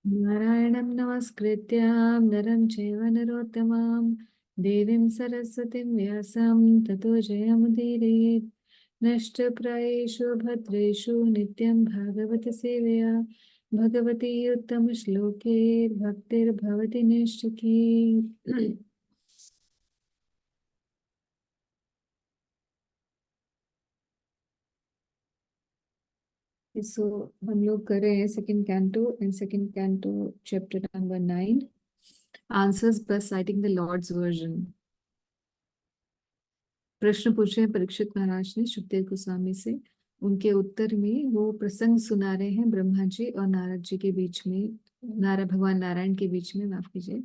नारायणं नमस्कृत्य नरं चैव नरोत्तमं देवीं सरस्वतीं व्यासं ततो जयमुदीरयेत्। नष्टप्रायेषु भद्रेषु नित्यं भागवत सेवया भगवती उत्तमश्लोके भक्तिर्भवति नैष्ठिकी। सो हम लोग कर रहे हैं second canto and second canto chapter number 9, answers by citing the lord's version. प्रश्न पूछे हैं परीक्षित महाराज ने सुखदेव गोस्वामी से। उनके उत्तर में वो प्रसंग सुना रहे हैं ब्रह्मा जी और नारद जी के बीच में, भगवान नारायण के बीच में, माफ कीजिए,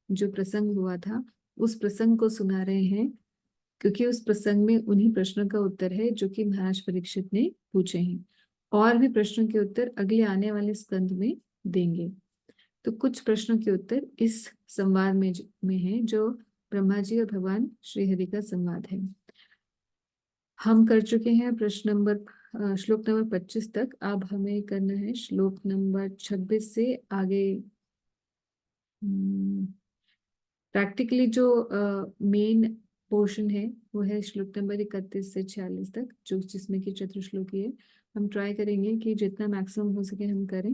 जो प्रसंग हुआ था उस प्रसंग को सुना रहे हैं, क्योंकि उस प्रसंग में उन्हीं प्रश्नों का उत्तर है जो कि महाराज परीक्षित ने पूछे हैं। और भी प्रश्नों के उत्तर अगले आने वाले स्कंद में देंगे। तो कुछ प्रश्नों के उत्तर इस संवाद में है, जो ब्रह्मा जी और भगवान श्री हरि का संवाद है। हम कर चुके हैं प्रश्न नंबर श्लोक नंबर 25 तक। अब हमें करना है श्लोक नंबर 26 से आगे। प्रैक्टिकली जो मेन पोर्शन है वो है श्लोक नंबर 31 से 46 तक, जो जिसमें कि चतुश्लोकी है। हम ट्राई करेंगे कि जितना मैक्सिमम हो सके हम करें,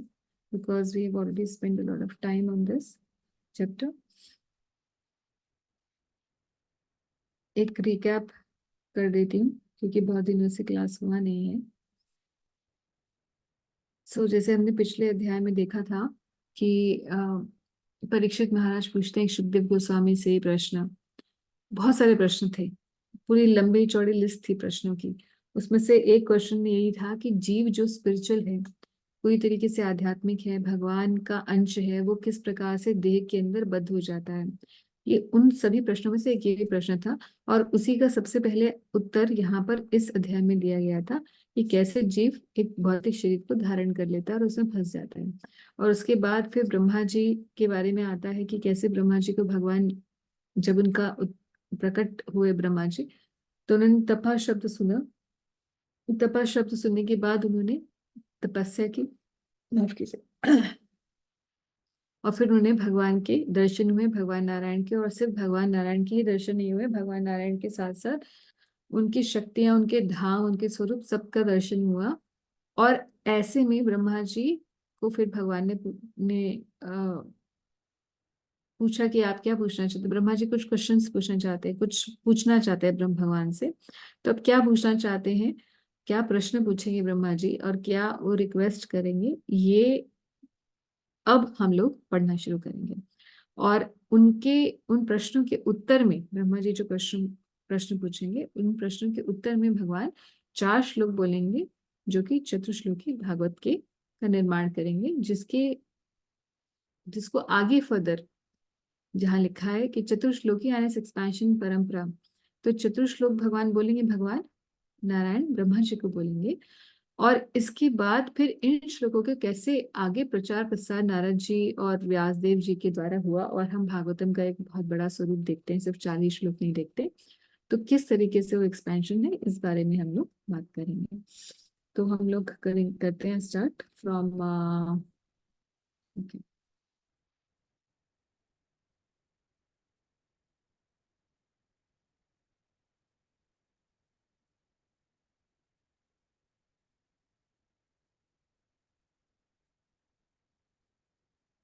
because we have already spend a lot of time on this chapter. एक रिकैप कर देती हूँ क्योंकि बहुत दिनों से क्लास हुआ नहीं है। जैसे हमने पिछले अध्याय में देखा था कि परीक्षित महाराज पूछते हैं सुखदेव गोस्वामी से प्रश्न। बहुत सारे प्रश्न थे, पूरी लंबी चौड़ी लिस्ट थी प्रश्नों की। उसमें से एक क्वेश्चन यही था कि जीव जो स्पिरिचुअल है, पूरी तरीके से आध्यात्मिक है, भगवान का अंश है, वो किस प्रकार से देह के अंदर बद्ध हो जाता है। ये उन सभी प्रश्नों में से एक ये प्रश्न था, और उसी का सबसे पहले उत्तर यहाँ पर इस अध्याय में दिया गया था कि कैसे जीव एक भौतिक शरीर को धारण कर लेता है और उसमें फंस जाता है। और उसके बाद फिर ब्रह्मा जी के बारे में आता है कि कैसे ब्रह्मा जी को भगवान, जब उनका प्रकट हुए ब्रह्मा जी, तो उन्होंने तपा शब्द सुना। तपा शब्द सुनने के बाद उन्होंने तपस्या की, माफ कीजिए, और फिर उन्हें भगवान के दर्शन हुए, भगवान नारायण के। और सिर्फ भगवान नारायण के ही दर्शन नहीं हुए, भगवान नारायण के साथ साथ उनकी शक्तियां, उनके धाम, उनके स्वरूप, सबका दर्शन हुआ। और ऐसे में ब्रह्मा जी को फिर भगवान ने पूछा कि आप क्या पूछना चाहते हैं। ब्रह्मा जी कुछ क्वेश्चंस पूछना चाहते हैं, कुछ पूछना चाहते हैं ब्रह्म भगवान से। तो अब क्या पूछना चाहते हैं, क्या प्रश्न पूछेंगे ब्रह्मा जी और क्या वो रिक्वेस्ट करेंगे, ये अब हम लोग पढ़ना शुरू करेंगे। और उनके उन प्रश्नों के उत्तर में, ब्रह्मा जी जो प्रश्न प्रश्न पूछेंगे, उन प्रश्नों के उत्तर में भगवान 4 श्लोक बोलेंगे, जो कि चतुश्लोकी भागवत के का निर्माण करेंगे, जिसको आगे फर्दर जहाँ लिखा है कि चतुर्श्लोकी यानी एक्सपेंशन परंपरा, तो चतुर्श्लोक भगवान बोलेंगे, भगवान नारायण ब्रह्मा जी को बोलेंगे। और इसके बाद फिर इन श्लोकों के कैसे आगे प्रचार प्रसार नारद जी और व्यासदेव जी के द्वारा हुआ, और हम भागवतम का एक बहुत बड़ा स्वरूप देखते हैं, सिर्फ 40 श्लोक नहीं देखते। तो किस तरीके से वो एक्सपेंशन है, इस बारे में हम लोग बात करेंगे। तो हम लोग करते हैं स्टार्ट फ्रॉम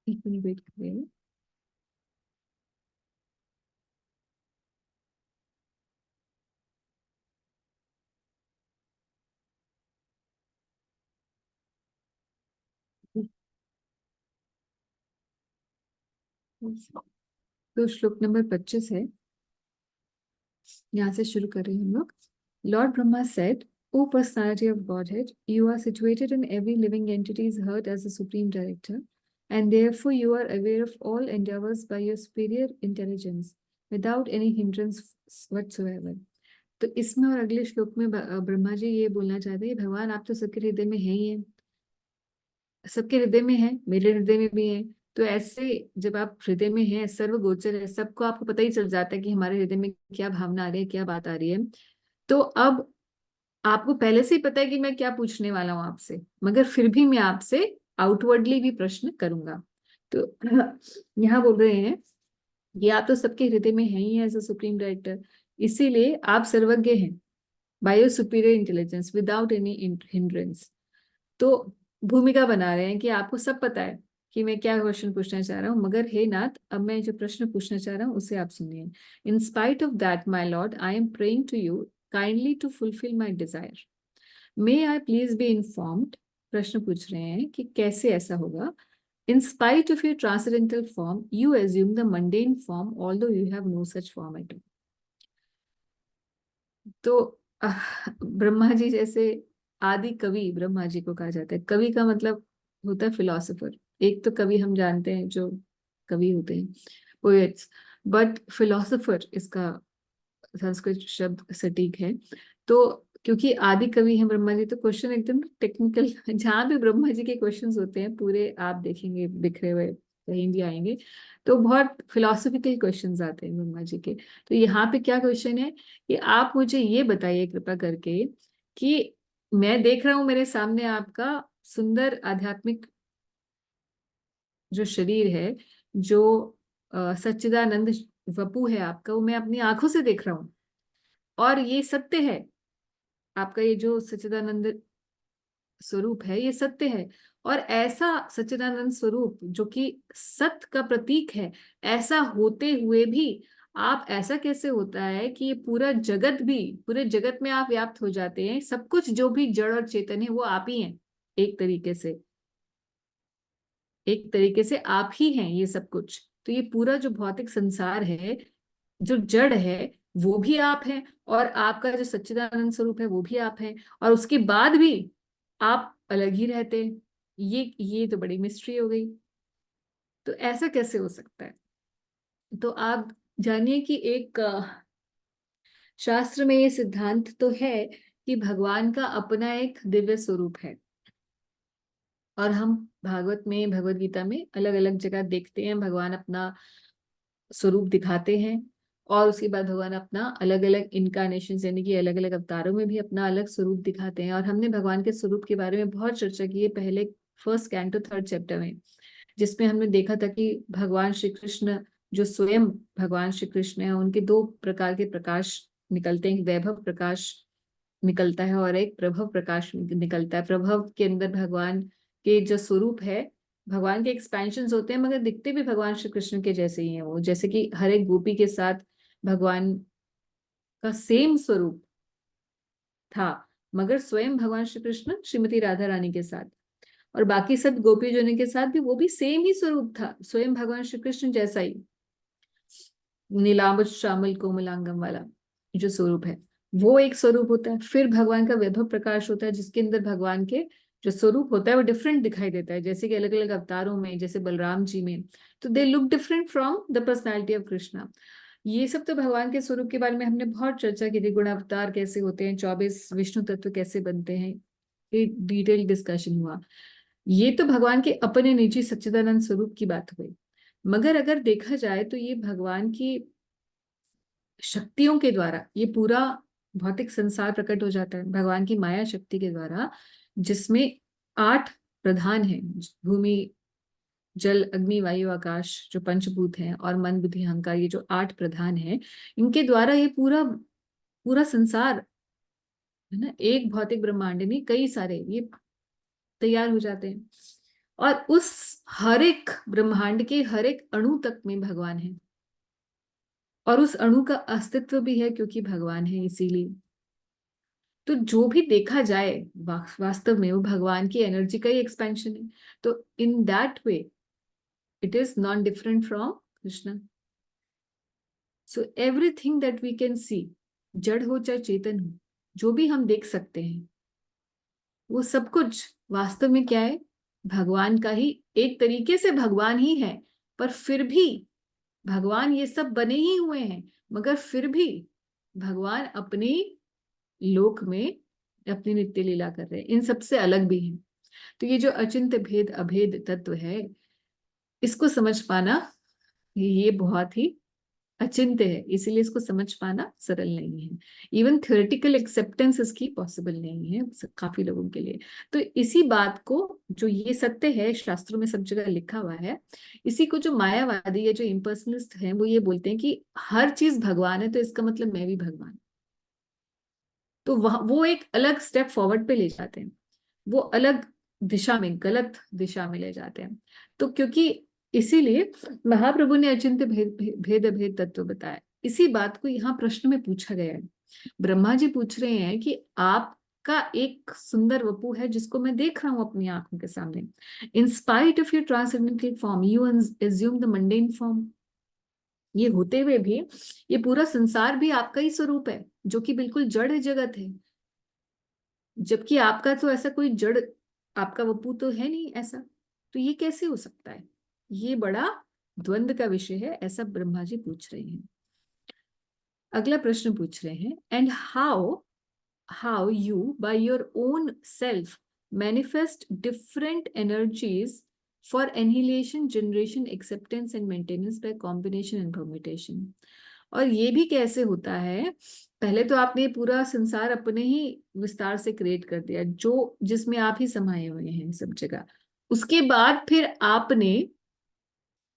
एक मिनट वेट करिए। तो श्लोक नंबर 25 है, यहाँ से शुरू कर रहे हैं हम लोग। Lord Brahma said, O personality of Godhead, you are situated in every living entity's heart as a supreme director, and therefore you are aware of all endeavors by your superior intelligence, without any hindrance whatsoever. तो इसमें और अगले श्लोक में ब्रह्मा जी ये बोलना चाहते हैं, भगवान आप तो सबके हृदय में है ही है, सबके हृदय में है, मेरे हृदय में भी है। तो ऐसे जब आप हृदय में हैं, सर्वगोचर है, सबको आपको पता ही चल जाता है कि हमारे हृदय में क्या भावना आ रही है, क्या बात आ रही है। तो अब आपको पहले से ही पता है कि मैं क्या पूछने वाला हूं आपसे, मगर फिर भी मैं आपसे आउटवर्डली भी प्रश्न करूंगा। तो यहाँ बोल रहे हैं कि आप तो सबके हृदय में हैं ही एज अ सुप्रीम डायरेक्टर, इसीलिए आप सर्वज्ञ हैं by your superior intelligence without any hindrance. तो भूमिका बना रहे हैं कि आपको सब पता है कि मैं क्या क्वेश्चन पूछना चाह रहा हूँ, मगर हे नाथ, अब मैं जो प्रश्न पूछना चाह रहा हूँ उसे आप सुनिए। In spite of that my lord, I am praying to you kindly to fulfil my desire. May I please be informed, प्रश्न पूछ रहे हैं कि कैसे ऐसा होगा। In spite of your transcendental form, you assume the mundane form, although you have no such form at all. तो ब्रह्मा जी जैसे आदि कवि ब्रह्मा जी को कहा जाता है। कवि का मतलब होता है फिलोसोफर। एक तो कवि हम जानते हैं जो कवि होते हैं, पोएट्स, बट फिलोसोफर इसका संस्कृत शब्द सटीक है। तो क्योंकि आदि कवि हैं ब्रह्मा जी, तो क्वेश्चन एकदम टेक्निकल, जहां भी ब्रह्मा जी के क्वेश्चंस होते हैं पूरे आप देखेंगे बिखरे हुए कहीं भी आएंगे, तो बहुत फिलोसफिकल क्वेश्चंस आते हैं ब्रह्मा जी के। तो यहाँ पे क्या क्वेश्चन है कि आप मुझे ये बताइए कृपा करके कि मैं देख रहा हूं मेरे सामने आपका सुंदर आध्यात्मिक जो शरीर है, जो सच्चिदानंद वपु है आपका, वो मैं अपनी आंखों से देख रहा हूँ, और ये सत्य है। आपका ये जो सच्चिदानंद स्वरूप है ये सत्य है। और ऐसा सच्चिदानंद स्वरूप जो कि सत्य का प्रतीक है, ऐसा होते हुए भी आप, ऐसा कैसे होता है कि ये पूरा जगत भी, पूरे जगत में आप व्याप्त हो जाते हैं, सब कुछ जो भी जड़ और चेतन है वो आप ही हैं। एक तरीके से, एक तरीके से आप ही हैं ये सब कुछ। तो ये पूरा जो भौतिक संसार है, जो जड़ है, वो भी आप हैं, और आपका जो सच्चिदानंद स्वरूप है वो भी आप हैं, और उसके बाद भी आप अलग ही रहते हैं। ये तो बड़ी मिस्ट्री हो गई। तो ऐसा कैसे हो सकता है? तो आप जानिए कि एक शास्त्र में ये सिद्धांत तो है कि भगवान का अपना एक दिव्य स्वरूप है, और हम भागवत में, भगवत गीता में अलग अलग जगह देखते हैं भगवान अपना स्वरूप दिखाते हैं, और उसके बाद भगवान अपना अलग अलग इनकारनेशन यानी कि अलग अलग अवतारों में भी अपना अलग स्वरूप दिखाते हैं। और हमने भगवान के स्वरूप के बारे में बहुत चर्चा की है पहले, फर्स्ट कैंटो थर्ड चैप्टर में, जिसमें हमने देखा था कि भगवान श्री कृष्ण, जो स्वयं भगवान श्री कृष्ण है, उनके दो प्रकार के प्रकाश निकलते हैं। एक वैभव प्रकाश निकलता है और एक प्रभव प्रकाश निकलता है। प्रभव के अंदर भगवान के जो स्वरूप है, भगवान के एक्सपेंशन होते हैं, मगर दिखते भी भगवान श्री कृष्ण के जैसे ही हैं वो, जैसे कि हर एक गोपी के साथ भगवान का सेम स्वरूप था, मगर स्वयं भगवान श्री कृष्ण श्रीमती राधा रानी के साथ और बाकी सब गोपी जनों के साथ भी वो भी सेम ही स्वरूप था, स्वयं भगवान श्री कृष्ण जैसा ही, नीलांबर श्यामल कोमलांगम वाला जो स्वरूप है, वो एक स्वरूप होता है। फिर भगवान का वैभव प्रकाश होता है, जिसके अंदर भगवान के जो स्वरूप होता है वो डिफरेंट दिखाई देता है, जैसे कि अलग अलग अवतारों में, जैसे बलराम जी में, तो they look different from the personality of Krishna. ये सब तो भगवान के स्वरूप के बारे में हमने बहुत चर्चा की थी, गुण अवतार कैसे होते हैं, 24 विष्णु तत्व कैसे बनते हैं, ये डिटेल डिस्कशन हुआ। ये तो भगवान के अपने निजी सच्चिदानंद स्वरूप की बात हुई। मगर अगर देखा जाए तो ये भगवान की शक्तियों के द्वारा ये पूरा भौतिक संसार प्रकट हो जाता है, भगवान की माया शक्ति के द्वारा, जिसमें 8 प्रधान हैं, भूमि जल अग्नि वायु आकाश, जो पंचभूत हैं, और मन बुद्धि अहंकार, ये जो 8 प्रधान हैं, इनके द्वारा ये पूरा पूरा संसार है ना, एक भौतिक ब्रह्मांड में कई सारे ये तैयार हो जाते हैं। और उस हर एक ब्रह्मांड के हर एक अणु तक में भगवान है, और उस अणु का अस्तित्व भी है क्योंकि भगवान है, इसीलिए। तो जो भी देखा जाए वास्तव में वो भगवान की एनर्जी का ही एक्सपेंशन है। तो in that way it is non different from Krishna. So everything that we can see, जड़ हो चाहे चेतन हो, जो भी हम देख सकते हैं, वो सब कुछ वास्तव में क्या है, भगवान का ही, एक तरीके से भगवान ही है। पर फिर भी भगवान ये सब बने ही हुए हैं, मगर फिर भी भगवान अपनी लोक में अपनी नित्य लीला कर रहे हैं, इन सबसे अलग भी हैं। तो ये जो अचिंत्य भेद अभेद तत्व है, इसको समझ पाना ये बहुत ही अचिंत्य है, इसीलिए इसको समझ पाना सरल नहीं है। इवन थ्योरेटिकल एक्सेप्टेंस इसकी पॉसिबल नहीं है काफी लोगों के लिए। तो इसी बात को, जो ये सत्य है शास्त्रों में सब जगह लिखा हुआ है, इसी को जो मायावादी या जो इम्पर्सनलिस्ट हैं वो ये बोलते हैं कि हर चीज भगवान है तो इसका मतलब मैं भी भगवान। तो वह वो एक अलग स्टेप फॉरवर्ड पे ले जाते हैं, वो अलग दिशा में, गलत दिशा में ले जाते हैं। तो क्योंकि इसीलिए महाप्रभु ने अचिंत्य भेद अभेद तत्व बताया। इसी बात को यहाँ प्रश्न में पूछा गया है। ब्रह्मा जी पूछ रहे हैं कि आपका एक सुंदर वपु है जिसको मैं देख रहा हूं अपनी आंखों के सामने, इन spite of your transcendental form you assume the mundane form. ये होते हुए भी ये पूरा संसार भी आपका ही स्वरूप है, जो कि बिल्कुल जड़ जगत है, जबकि आपका तो ऐसा कोई जड़, आपका वपू तो है नहीं ऐसा। तो ये कैसे हो सकता है? ये बड़ा द्वंद का विषय है, ऐसा ब्रह्मा जी पूछ रहे हैं। अगला प्रश्न पूछ रहे हैं, and how you by your own self manifest different energies for annihilation, generation, acceptance and maintenance by combination and permutation। और ये भी कैसे होता है? पहले तो आपने पूरा संसार अपने ही विस्तार से क्रिएट कर दिया, जो जिसमें आप ही समाये हुए हैं सब जगह। उसके बाद फिर आपने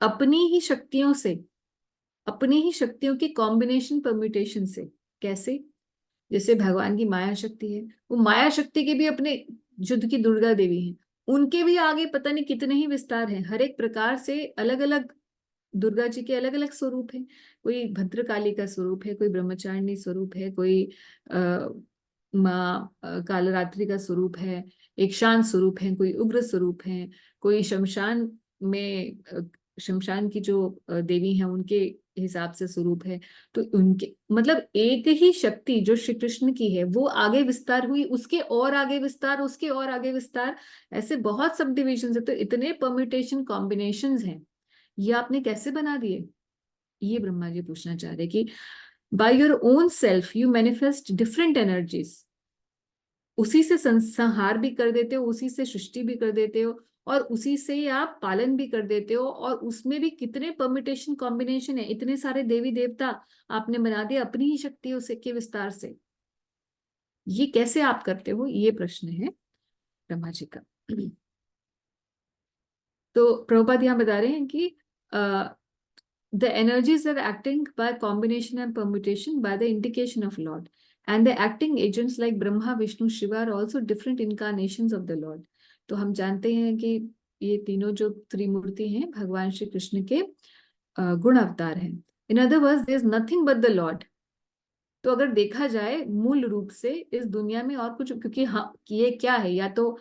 अपनी ही शक्तियों से, अपनी ही शक्तियों के कॉम्बिनेशन परम्यूटेशन से, कैसे? जैसे भगवान की माया शक्ति है, वो माया शक्ति के भी अपने, युद्ध की दुर्गा देवी हैं, उनके भी आगे पता नहीं कितने ही विस्तार हैं। हर एक प्रकार से अलग अलग दुर्गा जी के अलग अलग स्वरूप हैं। कोई भद्रकाली का स्वरूप है, कोई ब्रह्मचारिणी स्वरूप है, कोई आ, माँ कालरात्रि का स्वरूप है, एक शांत स्वरूप है, कोई उग्र स्वरूप है, कोई शमशान में शमशान की जो देवी हैं उनके हिसाब से स्वरूप है। तो उनके मतलब एक ही शक्ति जो श्री कृष्ण की है वो आगे विस्तार हुई, उसके और आगे विस्तार, उसके और आगे विस्तार, ऐसे बहुत सब डिविजन है। तो इतने परम्यूटेशन कॉम्बिनेशंस हैं, ये आपने कैसे बना दिए? ये ब्रह्मा जी पूछना चाह रहे कि by your own self you manifest different energies, उसी से संहार भी कर देते हो, उसी से सृष्टि भी कर देते हो, और उसी से आप पालन भी कर देते हो, और उसमें भी कितने परम्यूटेशन कॉम्बिनेशन है, इतने सारे देवी देवता आपने बना दिए अपनी ही शक्तियों से के विस्तार से। ये कैसे आप करते हो? ये प्रश्न है ब्रह्मा जी का। तो प्रभुपाद यहाँ बता रहे हैं कि the energies are acting by combination and permutation by the indication of Lord. And the acting agents like Brahma, Vishnu, Shiva are also different incarnations of the Lord. तो हम जानते हैं कि ये तीनों जो त्रिमूर्ति हैं भगवान श्री कृष्ण के गुण अवतार हैं। In other words there is nothing but the lord. तो अगर देखा जाए मूल रूप से इस दुनिया में और कुछ, क्योंकि हाँ ये क्या है, या तो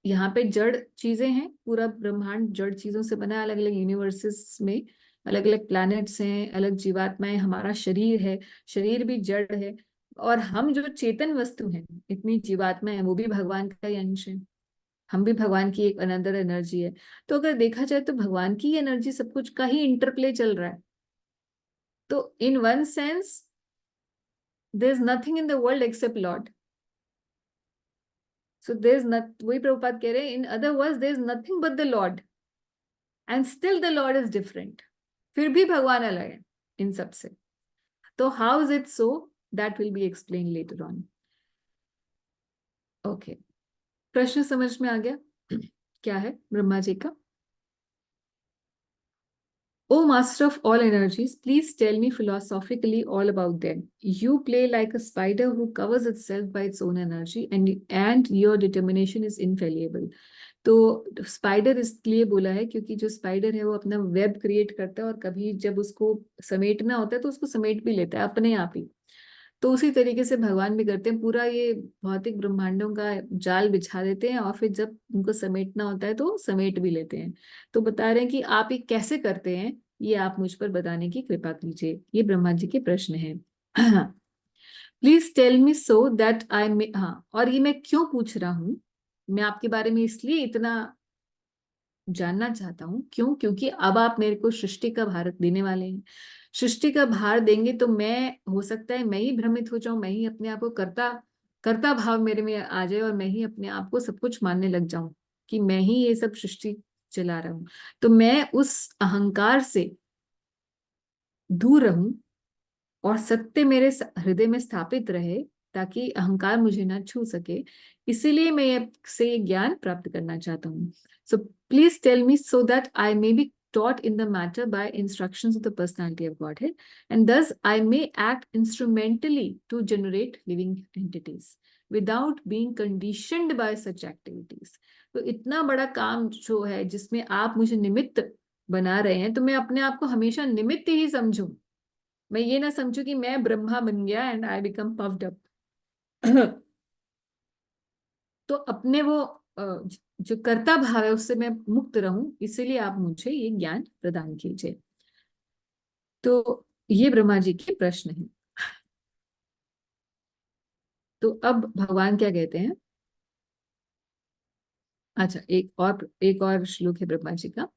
यहाँ पे जड़ चीजें हैं, पूरा ब्रह्मांड जड़ चीजों से बना है, अलग अलग यूनिवर्सेस में अलग अलग प्लैनेट्स हैं, अलग जीवात्माएं, हमारा शरीर है, शरीर भी जड़ है, और हम जो चेतन वस्तु हैं, इतनी जीवात्माएं हैं, वो भी भगवान का ही अंश है, हम भी भगवान की एक अनदर एनर्जी है। तो अगर देखा जाए तो भगवान की एनर्जी सब कुछ का ही इंटरप्ले चल रहा है। तो in one sense there is nothing in the world except lord. So there is not, वही प्रभुपाद कह रहे हैं, in other words there is nothing but the lord and still the lord is different. फिर भी भगवान अलग है इन सब से। तो how is it so, that will be explain later on. Okay, प्रश्न समझ में आ गया? क्या है ब्रह्मा जी का? O master of all energies, please tell me philosophically all about them. You play like a spider who covers itself by its own energy, and your determination is infallible. तो spider इसलिए बोला है क्योंकि जो स्पाइडर है वो अपना web create करता है, और कभी जब उसको समेटना होता है तो उसको समेट भी लेता है अपने आप ही। तो उसी तरीके से भगवान भी करते हैं, पूरा ये भौतिक ब्रह्मांडों का जाल बिछा देते हैं, और फिर जब उनको समेटना होता है तो समेट भी लेते हैं। तो बता रहे हैं कि आप ये कैसे करते हैं, ये आप मुझ पर बताने की कृपा कीजिए। ये ब्रह्मा जी के प्रश्न है। Please tell me so that I may, हाँ, और ये मैं क्यों पूछ रहा हूँ, मैं आपके बारे में इसलिए इतना जानना चाहता हूँ। क्यों? क्योंकि अब आप मेरे को सृष्टि का भार देने वाले हैं। सृष्टि का भार देंगे तो मैं, हो सकता है मैं ही भ्रमित हो जाऊं, मैं ही अपने आप को कर्ता कर्ता भाव मेरे में आ जाए, और मैं ही अपने आप को सब कुछ मानने लग जाऊं कि मैं ही ये सब सृष्टि चला रहा हूं। तो मैं उस अहंकार से दूर रहूं और सत्य मेरे हृदय में स्थापित रहे, ताकि अहंकार मुझे ना छू सके। इसीलिए मैं से ये ज्ञान प्राप्त करना चाहता हूँ। So please tell me so that I may be taught in the matter by instructions of the personality of Godhead, and thus I may act instrumentally to generate living entities without being conditioned by such activities. तो इतना बड़ा काम जो है जिसमें आप मुझे निमित्त बना रहे हैं, तो मैं अपने आप को हमेशा निमित्त ही समझूं। मैं ये ना समझू कि मैं ब्रह्मा बन गया and I become puffed up. तो अपने वो जो कर्ता भाव है उससे मैं मुक्त रहूं, इसीलिए आप मुझे ये ज्ञान प्रदान कीजिए। तो ये ब्रह्मा जी के प्रश्न हैं। तो अब भगवान क्या कहते हैं? अच्छा, एक और श्लोक है ब्रह्मा जी का।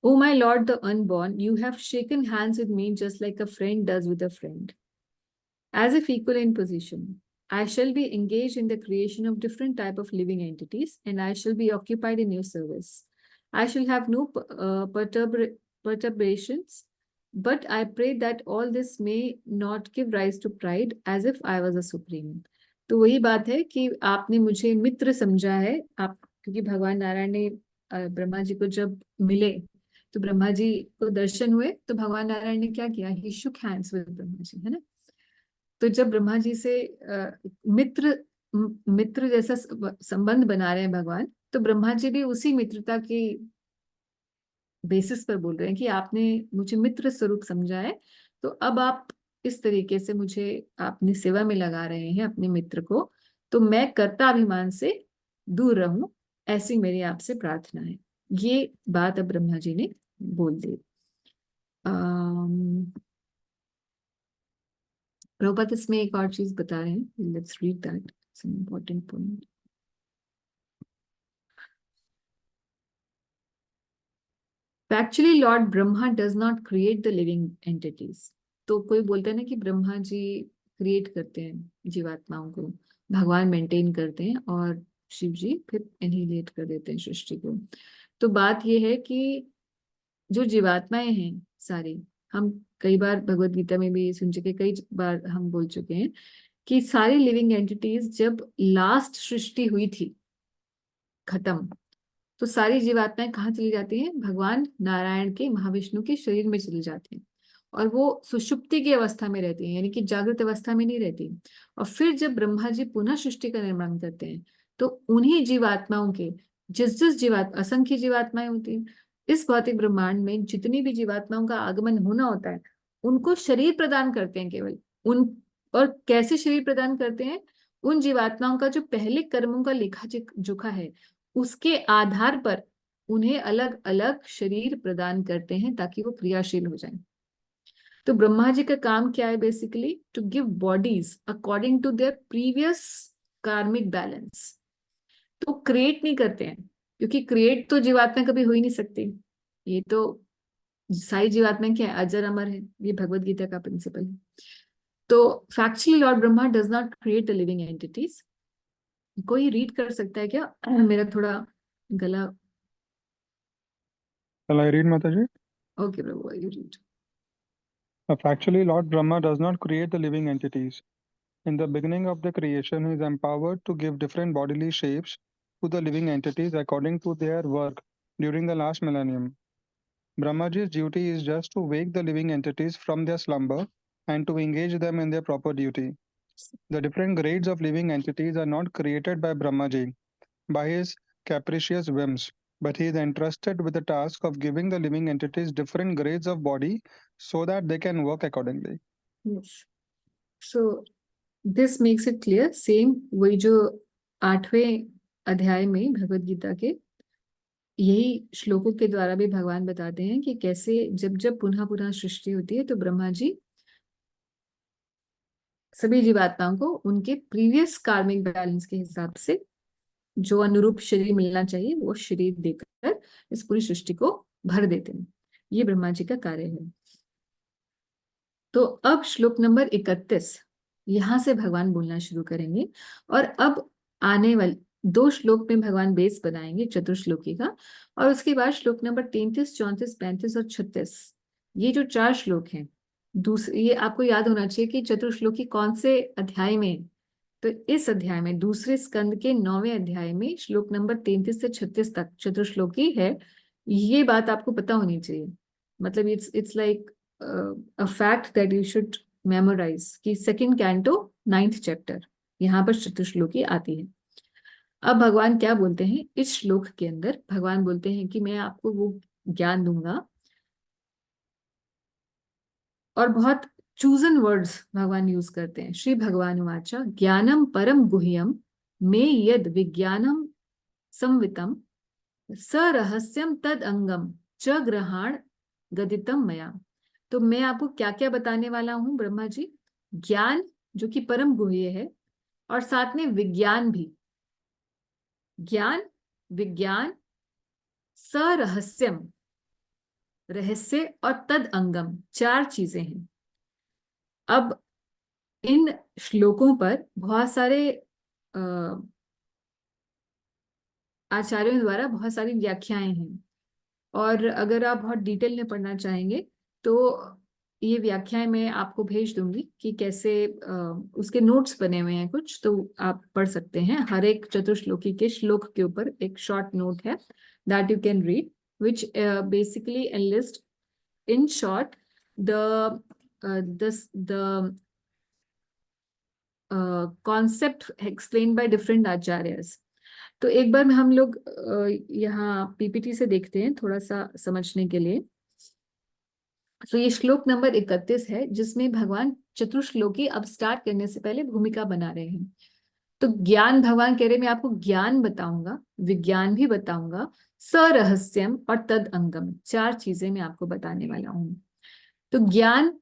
Oh my lord the unborn, you have shaken hands with me just like a friend does with a friend, as if equal in position. I shall be engaged in the creation of different type of living entities, and I shall be occupied in your service. I shall have no perturbations, but I pray that all this may not give rise to pride, as if I was a supreme. तो वही बात है कि आपने मुझे मित्र समझा है। आप, क्योंकि भगवान नारायण ने ब्रह्मा जी को जब मिले, तो ब्रह्मा जी को दर्शन हुए, तो भगवान नारायण ने क्या किया? ही शुक हैंड्स विद ब्रह्मा जी, है ना। तो जब ब्रह्मा जी से मित्र मित्र जैसा संबंध बना रहे हैं भगवान, तो ब्रह्मा जी भी उसी मित्रता की बेसिस पर बोल रहे हैं कि आपने मुझे मित्र स्वरूप समझा है, तो अब आप इस तरीके से मुझे अपनी सेवा में लगा रहे हैं अपने मित्र को, तो मैं कर्ता अभिमान से दूर रहूं, ऐसी मेरी आपसे प्रार्थना है। ये बात अब ब्रह्मा जी ने बोल दी। प्रभुपाद इसमें एक और चीज बता रहे हैं, let's read that, it's an important point. Actually, Lord Brahma does not create the living entities. तो कोई बोलता है ना कि ब्रह्मा जी क्रिएट करते हैं जीवात्माओं को, भगवान मेंटेन करते हैं, और शिव जी फिर एनिहिलेट कर देते हैं सृष्टि को। तो बात यह है कि जो जीवात्माएं हैं सारी, हम कई बार भगवत गीता में भी सुन चुके, कई बार हम बोल चुके हैं कि सारी लिविंग एंटिटीज जब लास्ट सृष्टि हुई थी खत्म, तो सारी जीवात्माएं कहाँ चली जाती हैं? भगवान नारायण के, महाविष्णु के शरीर में चली जाती हैं, और वो सुषुप्ति की अवस्था में रहती हैं, यानी कि जागृत अवस्था में नहीं रहती। और फिर जब ब्रह्मा जी पुनः सृष्टि का निर्माण करते हैं, तो उन्हीं जीवात्माओं के, जिस जिस जीवात्मा, असंख्य जीवात्माएं होती हैं इस भौतिक ब्रह्मांड में, जितनी भी जीवात्माओं का आगमन होना होता है, उनको शरीर प्रदान करते हैं केवल उन। और कैसे शरीर प्रदान करते हैं? उन जीवात्माओं का जो पहले कर्मों का लेखा जोखा है, उसके आधार पर उन्हें अलग अलग शरीर प्रदान करते हैं ताकि वो क्रियाशील हो जाएं। तो ब्रह्मा जी का काम क्या है? Basically to give bodies according to their previous karmic balance. तो क्रिएट नहीं करते हैं, क्योंकि क्रिएट तो जीवात्मा कभी हो ही नहीं सकती। ये तो सारी जीवात्मा क्या है? अजर अमर है। ये भगवत गीता का प्रिंसिपल है। तो factually Lord Brahma does not create the living entities. कोई रीड कर सकता है क्या? मेरा थोड़ा गला। Shall I read, Mataji? Okay Prabhu, you read. Factually, Lord Brahma does not create the living entities. In the beginning of the creation, he is empowered to give different bodily shapes to the living entities according to their work during the last millennium. Brahmaji's duty is just to wake the living entities from their slumber and to engage them in their proper duty. The different grades of living entities are not created by Brahmaji by his capricious whims, but he is entrusted with the task of giving the living entities different grades of body so that they can work accordingly. Yes. So this makes it clear. Same वही जो 8वें अध्याय में भगवत गीता के यही श्लोकों के द्वारा भी भगवान बताते हैं कि कैसे जब जब पुनः पुनः सृष्टि होती है, तो ब्रह्मा जी सभी जीवात्माओं को उनके प्रीवियस कार्मिक बैलेंस के हिसाब से जो अनुरूप शरीर मिलना चाहिए वो शरीर देकर इस पूरी सृष्टि को भर देते हैं। ये ब्रह्मा जी का कार्य है। तो अब श्लोक नंबर 31, यहां से भगवान बोलना शुरू करेंगे, और अब आने वाले 2 श्लोक में भगवान बेस बनाएंगे चतुर्श्लोकी का, और उसके बाद श्लोक नंबर 33, 34, 35 और 36, ये जो 4 श्लोक हैं दूसरे, ये आपको याद होना चाहिए कि चतुर्श्लोकी कौन से अध्याय में है। तो इस अध्याय में, दूसरे स्कंद के 9वें अध्याय में श्लोक नंबर 33 से 36 तक चतुर्श्लोकी है। ये बात आपको पता होनी चाहिए। मतलब it's like a fact that you should memorise कि सेकंड कैंटो 9th चैप्टर, यहाँ पर चतुर्श्लोकी आती है। अब भगवान क्या बोलते हैं इस श्लोक के अंदर? भगवान बोलते हैं कि मैं आपको वो ज्ञान दूंगा, और बहुत चूजन वर्ड्स भगवान यूज करते हैं। श्री भगवान वाचा ज्ञानम परम गुह्यम मे यद विज्ञानम संवितम स रहस्यम तद अंगम च ग्रहाण गदितम मया। तो मैं आपको क्या क्या बताने वाला हूं ब्रह्मा जी? ज्ञान जो कि परम गुह्य है, और साथ में विज्ञान भी। ज्ञान, विज्ञान, स रहस्यम, रहस्य, और तद अंगम, 4 चीजें हैं। अब इन श्लोकों पर बहुत सारे आचार्यों द्वारा बहुत सारी व्याख्याएं हैं, और अगर आप बहुत डिटेल में पढ़ना चाहेंगे तो ये व्याख्याएं मैं आपको भेज दूंगी कि कैसे, उसके नोट्स बने हुए हैं कुछ, तो आप पढ़ सकते हैं। हर एक चतुर्श्लोकी के श्लोक के ऊपर एक शॉर्ट नोट है that you can read, which basically enlist in short the concept explain by different आचार्यस। तो एक बार में हम लोग यहाँ पीपीटी से देखते हैं थोड़ा सा समझने के लिए। तो ये श्लोक नंबर 31 है, जिसमें भगवान चतुर्श्लोकी अब स्टार्ट करने से पहले भूमिका बना रहे हैं। तो ज्ञान, भगवान कह रहे मैं आपको ज्ञान बताऊंगा, विज्ञान भी बताऊंगा, सरहस्यम और तद अंगम, 4 चीजें मैं आपको बताने वाला हूँ। तो ज्ञान,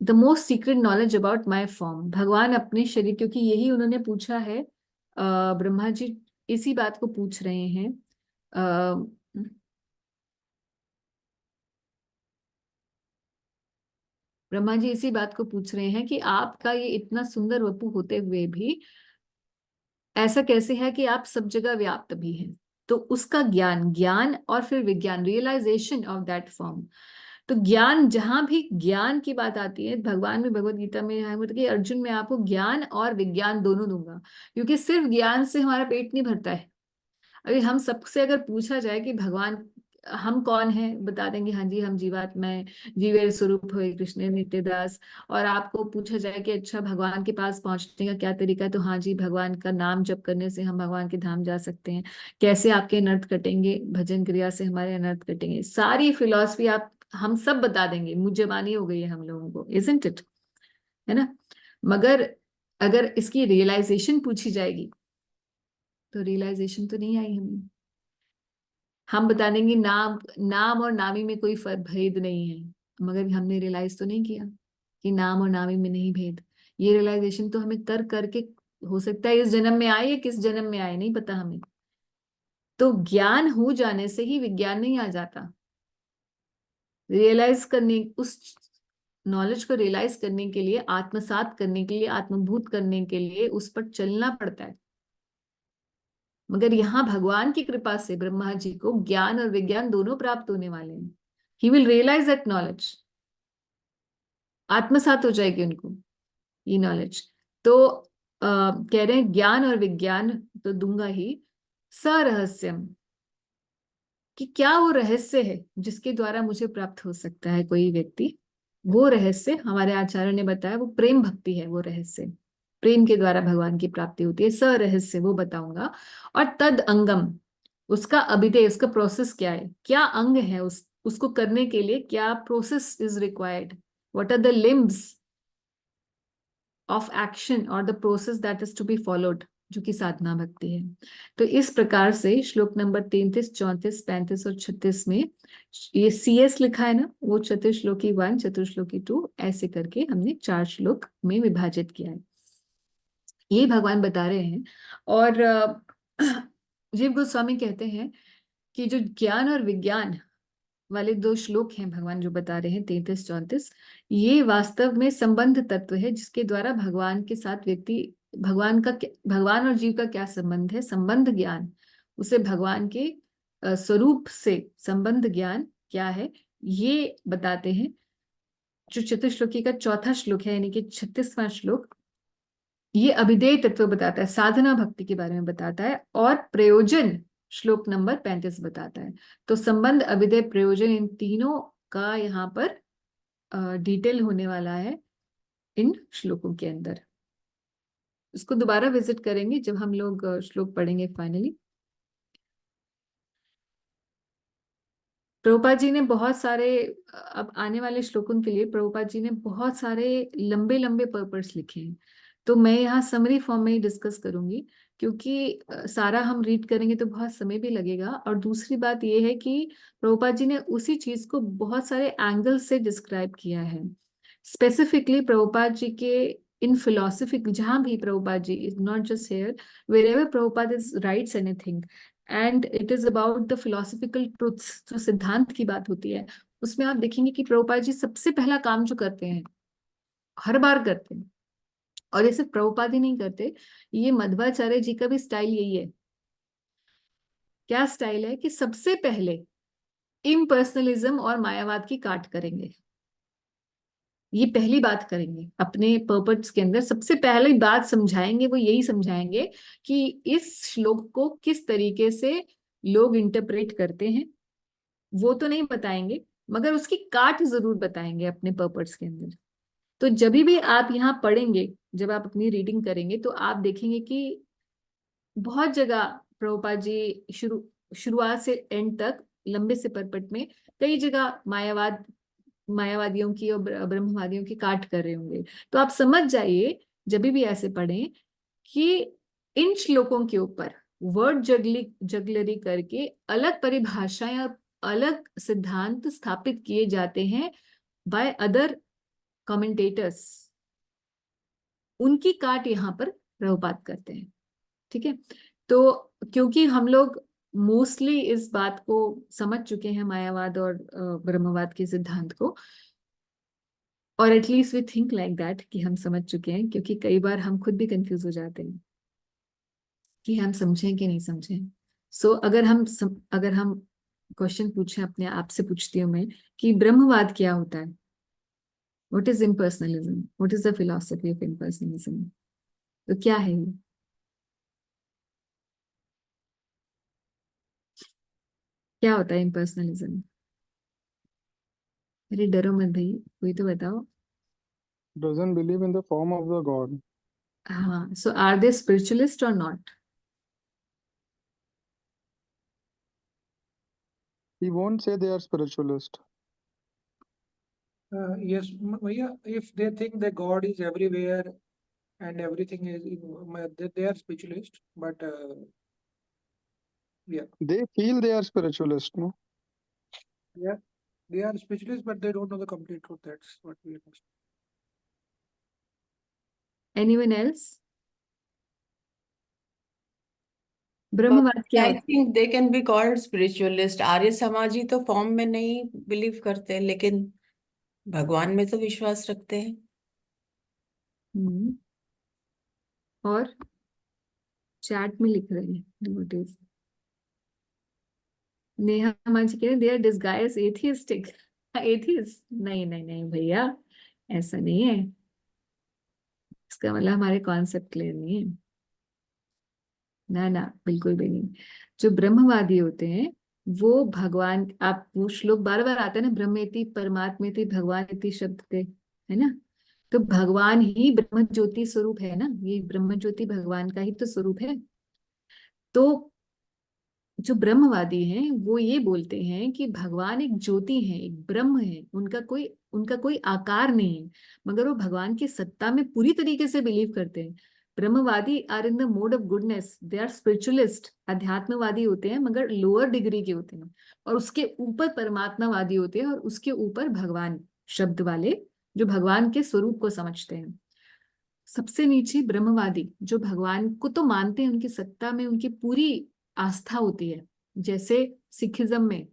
the most secret knowledge about my form. भगवान अपने शरीर, क्योंकि यही उन्होंने पूछा है, ब्रह्मा जी इसी बात को पूछ रहे हैं। ब्रह्मा जी इसी बात को पूछ रहे हैं कि आपका ये इतना सुंदर वपु होते हुए भी ऐसा कैसे है कि आप सब जगह व्याप्त भी हैं। तो उसका ज्ञान, ज्ञान और फिर विज्ञान, रियलाइजेशन ऑफ दैट फॉर्म। तो ज्ञान, जहां भी ज्ञान की बात आती है, भगवान में, भगवत गीता में है मतलब कि अर्जुन, मैं आपको ज्ञान और विज्ञान दोनों दूंगा, क्योंकि सिर्फ ज्ञान से हमारा पेट नहीं भरता है। अभी हम सबसे अगर पूछा जाए कि भगवान हम कौन हैं, बता देंगे हाँ जी हम जीवात्मा है, जीवेर स्वरूप है कृष्ण नित्यदास। और आपको पूछा जाए कि अच्छा भगवान के पास पहुंचने का क्या तरीका है, तो हाँ जी भगवान का नाम जप करने से हम भगवान के धाम जा सकते हैं। कैसे आपके अनर्थ कटेंगे, भजन क्रिया से हमारे अनर्थ कटेंगे, सारी फिलॉसफी आप हम सब बता देंगे, मुंह जबानी हो गई है हम लोगों को, इजंट इट, है ना? मगर अगर इसकी रियलाइजेशन पूछी जाएगी तो रियलाइजेशन तो नहीं आई हमें। हम बता देंगे नाम, नाम और नामी में कोई भेद नहीं है, मगर हमने रियलाइज तो नहीं किया कि नाम और नामी में नहीं भेद। ये रियलाइजेशन तो हमें कर करके, हो सकता है इस जन्म में आए या किस जन्म में आए, नहीं पता हमें। तो ज्ञान हो जाने से ही विज्ञान नहीं आ जाता। रियलाइज करने, उस नॉलेज को रियलाइज करने के लिए, आत्मसात करने के लिए, आत्मभूत करने के लिए उस पर चलना पड़ता है। मगर यहाँ भगवान की कृपा से ब्रह्मा जी को ज्ञान और विज्ञान दोनों प्राप्त होने वाले हैं। He will realise that knowledge, आत्मसात हो जाएगी उनको ये नॉलेज। तो कह रहे हैं ज्ञान और विज्ञान तो दूंगा ही, सरहस्यम, कि क्या वो रहस्य है जिसके द्वारा मुझे प्राप्त हो सकता है कोई व्यक्ति। वो रहस्य हमारे आचार्य ने बताया, वो प्रेम भक्ति है। वो रहस्य प्रेम के द्वारा भगवान की प्राप्ति होती है, सरहस्य वो बताऊंगा। और तद अंगम, उसका अभिधेय, उसका प्रोसेस क्या है, क्या अंग है उसको करने के लिए क्या process is required, what are the limbs of action और the process that is to be followed, जो कि साधना भक्ति है। तो इस प्रकार से श्लोक नंबर 33, 34, 35 और 36 में ये CS लिखा है ना, वो चतुर्श्लोकी 1, चतुर्श्लोकी 2, ऐसे करके हमने 4 श्लोक में विभाजित किया है। ये भगवान बता रहे हैं। और जीव गोस्वामी कहते हैं कि जो ज्ञान और विज्ञान वाले 2 श्लोक हैं भगवान जो बता रहे हैं, 33, 34, ये वास्तव में संबंध तत्व है, जिसके द्वारा भगवान के साथ व्यक्ति, भगवान और जीव का क्या संबंध है, संबंध ज्ञान, उसे भगवान के स्वरूप से संबंध ज्ञान क्या है ये बताते हैं। जो चतुश्लोकी का चौथा श्लोक है, यानी कि 36वां श्लोक, ये अभिधेय तत्व बताता है, साधना भक्ति के बारे में बताता है, और प्रयोजन श्लोक नंबर 35 बताता है। तो संबंध, अभिधेय, प्रयोजन, इन तीनों का यहाँ पर डिटेल होने वाला है इन श्लोकों के अंदर। इसको दोबारा विजिट करेंगे जब हम लोग श्लोक पढ़ेंगे फाइनली। प्रभुपाद जी ने बहुत सारे, अब आने वाले श्लोकों के लिए प्रभुपाद जी ने बहुत सारे लंबे लंबे पर्पस लिखे हैं, तो मैं यहाँ समरी फॉर्म में ही डिस्कस करूंगी, क्योंकि सारा हम रीड करेंगे तो बहुत समय भी लगेगा। और दूसरी बात ये है कि प्रभुपाद जी ने उसी चीज को बहुत सारे एंगल से डिस्क्राइब किया है। स्पेसिफिकली प्रभुपाद जी के इन फिलोसफिक, जहां भी Prabhupada ji is not just here, wherever Prabhupada is writes anything and it is about the philosophical truths, जो सिद्धांत की बात होती है, उसमें आप देखेंगे कि प्रभुपाद जी सबसे पहला काम जो करते हैं, हर बार करते हैं, और ये सिर्फ प्रभुपाद ही नहीं करते, ये मध्वाचार्य जी का भी स्टाइल यही है। क्या स्टाइल है? कि सबसे पहले इम्पर्सनलिज्म और मायावाद की काट करेंगे। ये पहली बात करेंगे अपने पर्पस के अंदर, सबसे पहली बात समझाएंगे वो यही समझाएंगे कि इस श्लोक को किस तरीके से लोग इंटरप्रेट करते हैं, वो तो नहीं बताएंगे, मगर उसकी काट जरूर बताएंगे अपने पर्पस के अंदर। तो जब भी आप यहाँ पढ़ेंगे, जब आप अपनी रीडिंग करेंगे, तो आप देखेंगे कि बहुत जगह प्रभुपाद जी शुरुआत से एंड तक लंबे से पर्पट में कई जगह मायावादियों की और ब्रह्मवादियों की काट कर रहे होंगे। तो आप समझ जाइए जब भी ऐसे पढ़ें कि इन श्लोकों के ऊपर वर्ड जगलरी करके अलग परिभाषाएं और अलग सिद्धांत स्थापित किए जाते हैं बाय अदर कमेंटेटर्स। उनकी काट यहाँ पर प्रभुपाद करते हैं। ठीक है, तो क्योंकि हम लोग मोस्टली इस बात को समझ चुके हैं, मायावाद और ब्रह्मवाद के सिद्धांत को, और at least we think like that कि हम समझ चुके हैं, क्योंकि कई बार हम खुद भी कंफ्यूज हो जाते हैं कि हम समझें कि नहीं समझें। सो अगर हम क्वेश्चन पूछें, अपने आप से पूछती हूँ मैं कि ब्रह्मवाद क्या होता है, what is impersonalism, what is the philosophy of impersonalism, तो क्या है ये? क्या होता है इम्पर्सनलिज्म? अरे डरो मत भाई, कोई तो बताओ। Doesn't believe in the form of the God. हाँ, सो आर दे स्पिरिचुअलिस्ट और not? He won't say they are spiritualist. Yes, yeah, if they think that God is everywhere and everything is, they are spiritualist, but yeah, They feel they are spiritualist, no? yeah, they are spiritualist, but they don't know the complete truth. That's what we understand. Anyone else? ब्रह्मवाद क्या I होता think they can be called spiritualist. Arya समाजी तो form में नहीं believe करते, लेकिन भगवान में तो विश्वास रखते हैं। है? और चैट में लिख रहे हैं डिवोटीज। नेहा मांझी कह रहे they are disguise atheistic. Atheist? नहीं नहीं नहीं भैया, ऐसा नहीं है। इसका मतलब हमारे कॉन्सेप्ट क्लियर नहीं है। ना ना, बिल्कुल भी नहीं। जो ब्रह्मवादी होते हैं वो भगवान, आप वो श्लोक बार बार आता है ना, ब्रह्मेति परमात्मेति भगवान शब्द पे, है ना? तो भगवान ही ब्रह्म ज्योति स्वरूप है ना, ये ब्रह्म ज्योति भगवान का ही तो स्वरूप है। तो जो ब्रह्मवादी हैं वो ये बोलते हैं कि भगवान एक ज्योति है, एक ब्रह्म है, उनका कोई आकार नहीं है, मगर वो भगवान की सत्ता में पूरी तरीके से बिलीव करते हैं। ब्रह्मवादी are in the mode of goodness, they are spiritualist, अध्यात्मवादी होते हैं मगर लोअर डिग्री के होते हैं, और उसके ऊपर परमात्मावादी होते हैं, और उसके ऊपर भगवान शब्द वाले, जो भगवान के स्वरूप को समझते हैं। सबसे नीचे ब्रह्मवादी, जो भगवान को तो मानते हैं, उनकी सत्ता में उनकी पूरी आस्था होती है, जैसे सिखिज्म में,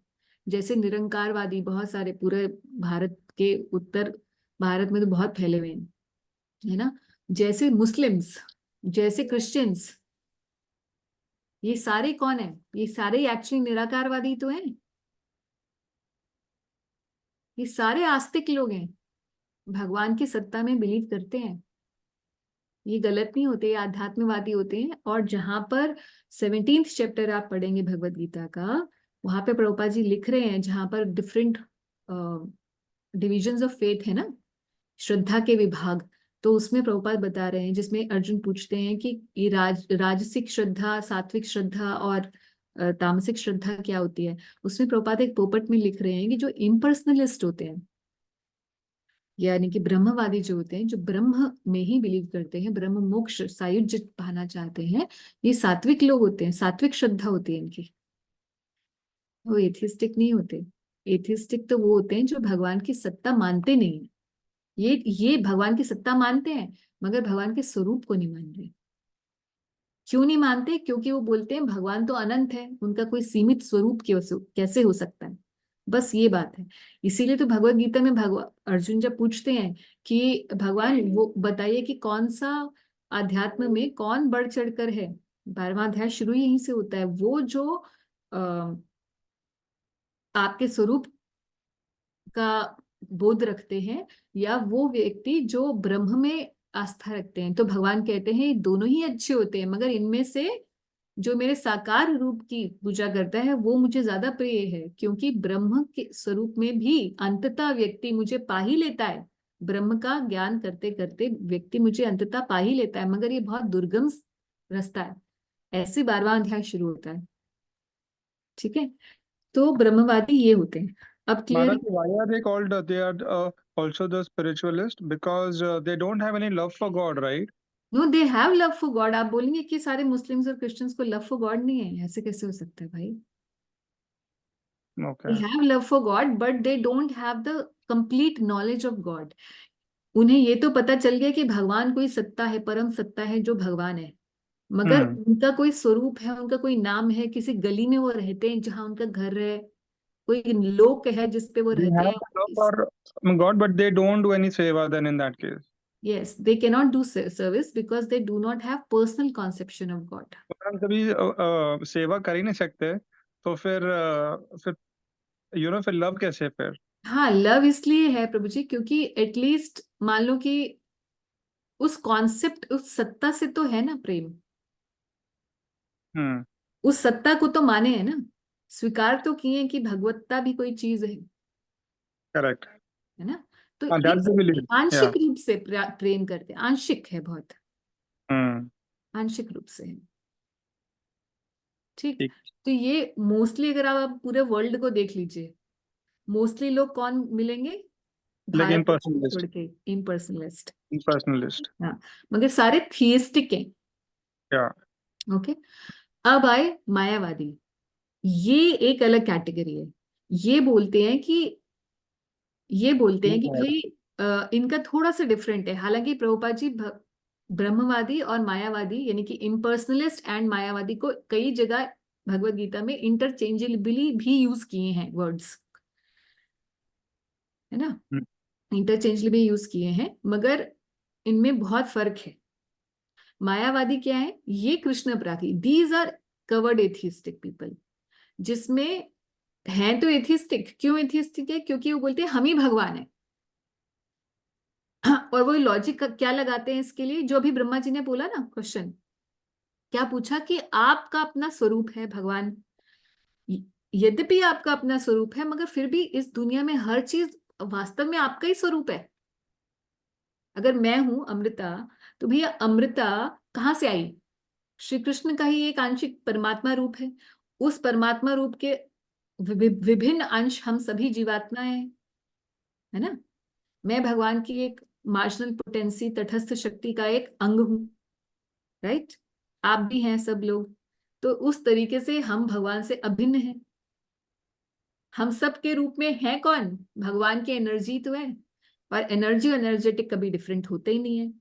जैसे निरंकारवादी बहुत सारे पूरे भारत के उत्तर भारत में तो बहुत फैले हुए हैं, है ना? जैसे मुस्लिम्स, जैसे क्रिश्चियंस, ये सारे कौन है? ये सारे एक्चुअली निराकारवादी तो हैं, ये सारे आस्तिक लोग हैं। भगवान की सत्ता में बिलीव करते हैं, ये गलत नहीं होते, ये आध्यात्मवादी होते हैं। और जहां पर 17th चैप्टर आप पढ़ेंगे भगवत गीता का, वहां पे प्रभुपाद जी लिख रहे हैं, जहां पर डिफरेंट डिविजन्स ऑफ फेथ है ना, श्रद्धा के विभाग, तो उसमें प्रभुपाद बता रहे हैं, जिसमें अर्जुन पूछते हैं कि ये राजसिक श्रद्धा, सात्विक श्रद्धा और तामसिक श्रद्धा क्या होती है। उसमें प्रभुपाद एक पोपट में लिख रहे हैं कि जो इम्पर्सनलिस्ट होते हैं, यानी कि ब्रह्मवादी जो होते हैं, जो ब्रह्म में ही बिलीव करते हैं, ब्रह्म मोक्ष सायुज्य पाना चाहते हैं, ये सात्विक लोग होते हैं, सात्विक श्रद्धा होती है इनकी। वो एथिस्टिक नहीं होते। एथिस्टिक तो वो होते हैं जो भगवान की सत्ता मानते नहीं है। ये भगवान की सत्ता मानते हैं, मगर भगवान के स्वरूप को नहीं मान रहे। क्यों नहीं मानते? क्योंकि वो बोलते हैं भगवान तो अनंत है, उनका कोई सीमित स्वरूप कैसे हो सकता है। बस ये बात है। इसीलिए तो भगवत गीता में भगवान अर्जुन जब पूछते हैं कि भगवान वो बताइए कि कौन सा अध्यात्म में कौन बढ़ चढ़कर है, 12वां अध्याय शुरू ही यहीं से होता है। वो जो आपके स्वरूप का बोध रखते हैं, या वो व्यक्ति जो ब्रह्म में आस्था रखते हैं। तो भगवान कहते हैं ये दोनों ही अच्छे होते हैं, मगर इनमें से जो मेरे साकार रूप की पूजा करता है वो मुझे ज्यादा प्रिय है, क्योंकि ब्रह्म के स्वरूप में भी अंततः व्यक्ति मुझे पा ही लेता है। ब्रह्म का ज्ञान करते करते व्यक्ति मुझे अंततः पा ही लेता है, मगर ये बहुत दुर्गम रास्ता है। ऐसे 12वां अध्याय शुरू होता है। ठीक है, तो ब्रह्मवादी ये होते हैं। अब clear? Maharaj, why are they called? They are also the spiritualist because they don't have any love for God, right? No, they have love for God. आप बोलेंगे कि सारे मुस्लिम्स और क्रिश्चियंस को लव फॉर गॉड नहीं है? ऐसे कैसे हो सकता है भाई? Okay. They have love for God, but they don't have the complete knowledge of God. उन्हें ये तो पता चल गया कि भगवान कोई सत्ता है, परम सत्ता है जो भगवान है, मगर Hmm. उनका कोई स्वरूप है, उनका कोई नाम है, किसी गली में वो रहते हैं जहां उनका घर है, कोई लोक है जिसपे वो They रहते have हैं। love for God, but they don't do any seva then in that case. Yes, they cannot do service because they do not have personal conception of God. अगर हम कभी सेवा कर ही नहीं सकते तो फिर फिर लव कैसे फिर? हाँ, लव इसलिए है प्रभु जी, क्योंकि एटलीस्ट मान लो कि उस कॉन्सेप्ट, उस सत्ता से तो है ना प्रेम। हम्म, उस सत्ता को तो माने है ना, स्वीकार तो किए कि भगवत्ता भी कोई चीज करेक्ट। है ना। तो हाँ, दैट्स इस द बिलीफ। या आंशिक रूप से प्रेम करते हैं, आंशिक है, बहुत हम्म, आंशिक रूप से है। ठीक। ठीक। तो ये मोस्टली अगर आप पूरे वर्ल्ड को देख लीजिए, मोस्टली लोग कौन मिलेंगे? लेकिन भारत को पर्सनलिस्ट, छोड़ के इम्पर्सनलिस्ट। पर्सनलिस्ट। हाँ, मगर सारे थियस्टिक हैं। या ओके, अब आए मायावादी। ये एक अलग कैटेगरी है। ये बोलते हैं कि भाई इनका थोड़ा सा डिफरेंट है। हालांकि प्रभुपाद जी ब्रह्मवादी और मायावादी, यानी कि इम्पर्सनलिस्ट एंड मायावादी को कई जगह भगवत गीता में इंटरचेंजेबली भी यूज किए हैं वर्ड्स, है ना, इंटरचेंजेबली यूज किए हैं, मगर इनमें बहुत फर्क है। मायावादी क्या है? ये कृष्ण अपराधी, these are covered atheistic people, जिसमें हैं तो एथिस्टिक। क्यों एथिस्टिक है? क्योंकि वो बोलते हैं हम ही भगवान है। और वो लॉजिक क्या लगाते हैं इसके लिए, जो अभी ब्रह्मा जी ने बोला ना, क्वेश्चन क्या पूछा कि आपका अपना स्वरूप है भगवान, यद्यपि आपका अपना स्वरूप है, मगर फिर भी इस दुनिया में हर चीज वास्तव में आपका ही स्वरूप है। अगर मैं हूं अमृता, तो भैया अमृता कहाँ से आई? श्री कृष्ण का ही एक आंशिक परमात्मा रूप है। उस परमात्मा रूप के विभिन्न अंश हम सभी जीवात्माएं हैं, है ना। मैं भगवान की एक मार्शनल पोटेंसी, तटस्थ शक्ति का एक अंग हूं, राइट। आप भी हैं, सब लोग। तो उस तरीके से हम भगवान से अभिन्न हैं। हम सब के रूप में है कौन? भगवान की एनर्जी तो है, और एनर्जी और एनर्जेटिक कभी डिफरेंट होते ही नहीं है।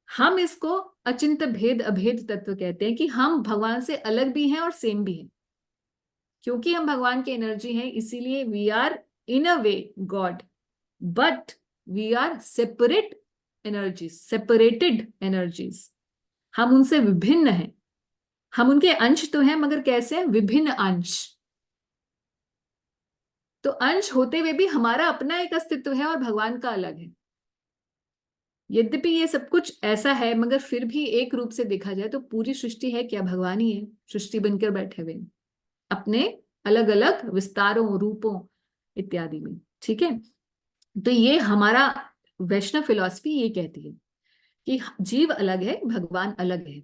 हम इसको अचिंत्य भेद अभेद तत्व कहते हैं, कि हम भगवान से अलग भी हैं और सेम भी हैं। क्योंकि हम भगवान की एनर्जी हैं, इसीलिए we are in a way God, but we are separate energies, separated energies. हम उनसे विभिन्न हैं। हम उनके अंश तो हैं, मगर कैसे हैं? विभिन्न अंश। तो अंश होते हुए भी हमारा अपना एक अस्तित्व है और भगवान का अलग है। यद्यपि ये सब कुछ ऐसा है, मगर फिर भी एक रूप से देखा जाए तो पूरी सृष्टि है क्या, भगवान ही है सृष्टि बनकर बैठे हुए अपने अलग अलग विस्तारों, रूपों इत्यादि में। ठीक है, तो ये हमारा वैष्णव फिलॉसफी ये कहती है कि जीव अलग है, भगवान अलग है।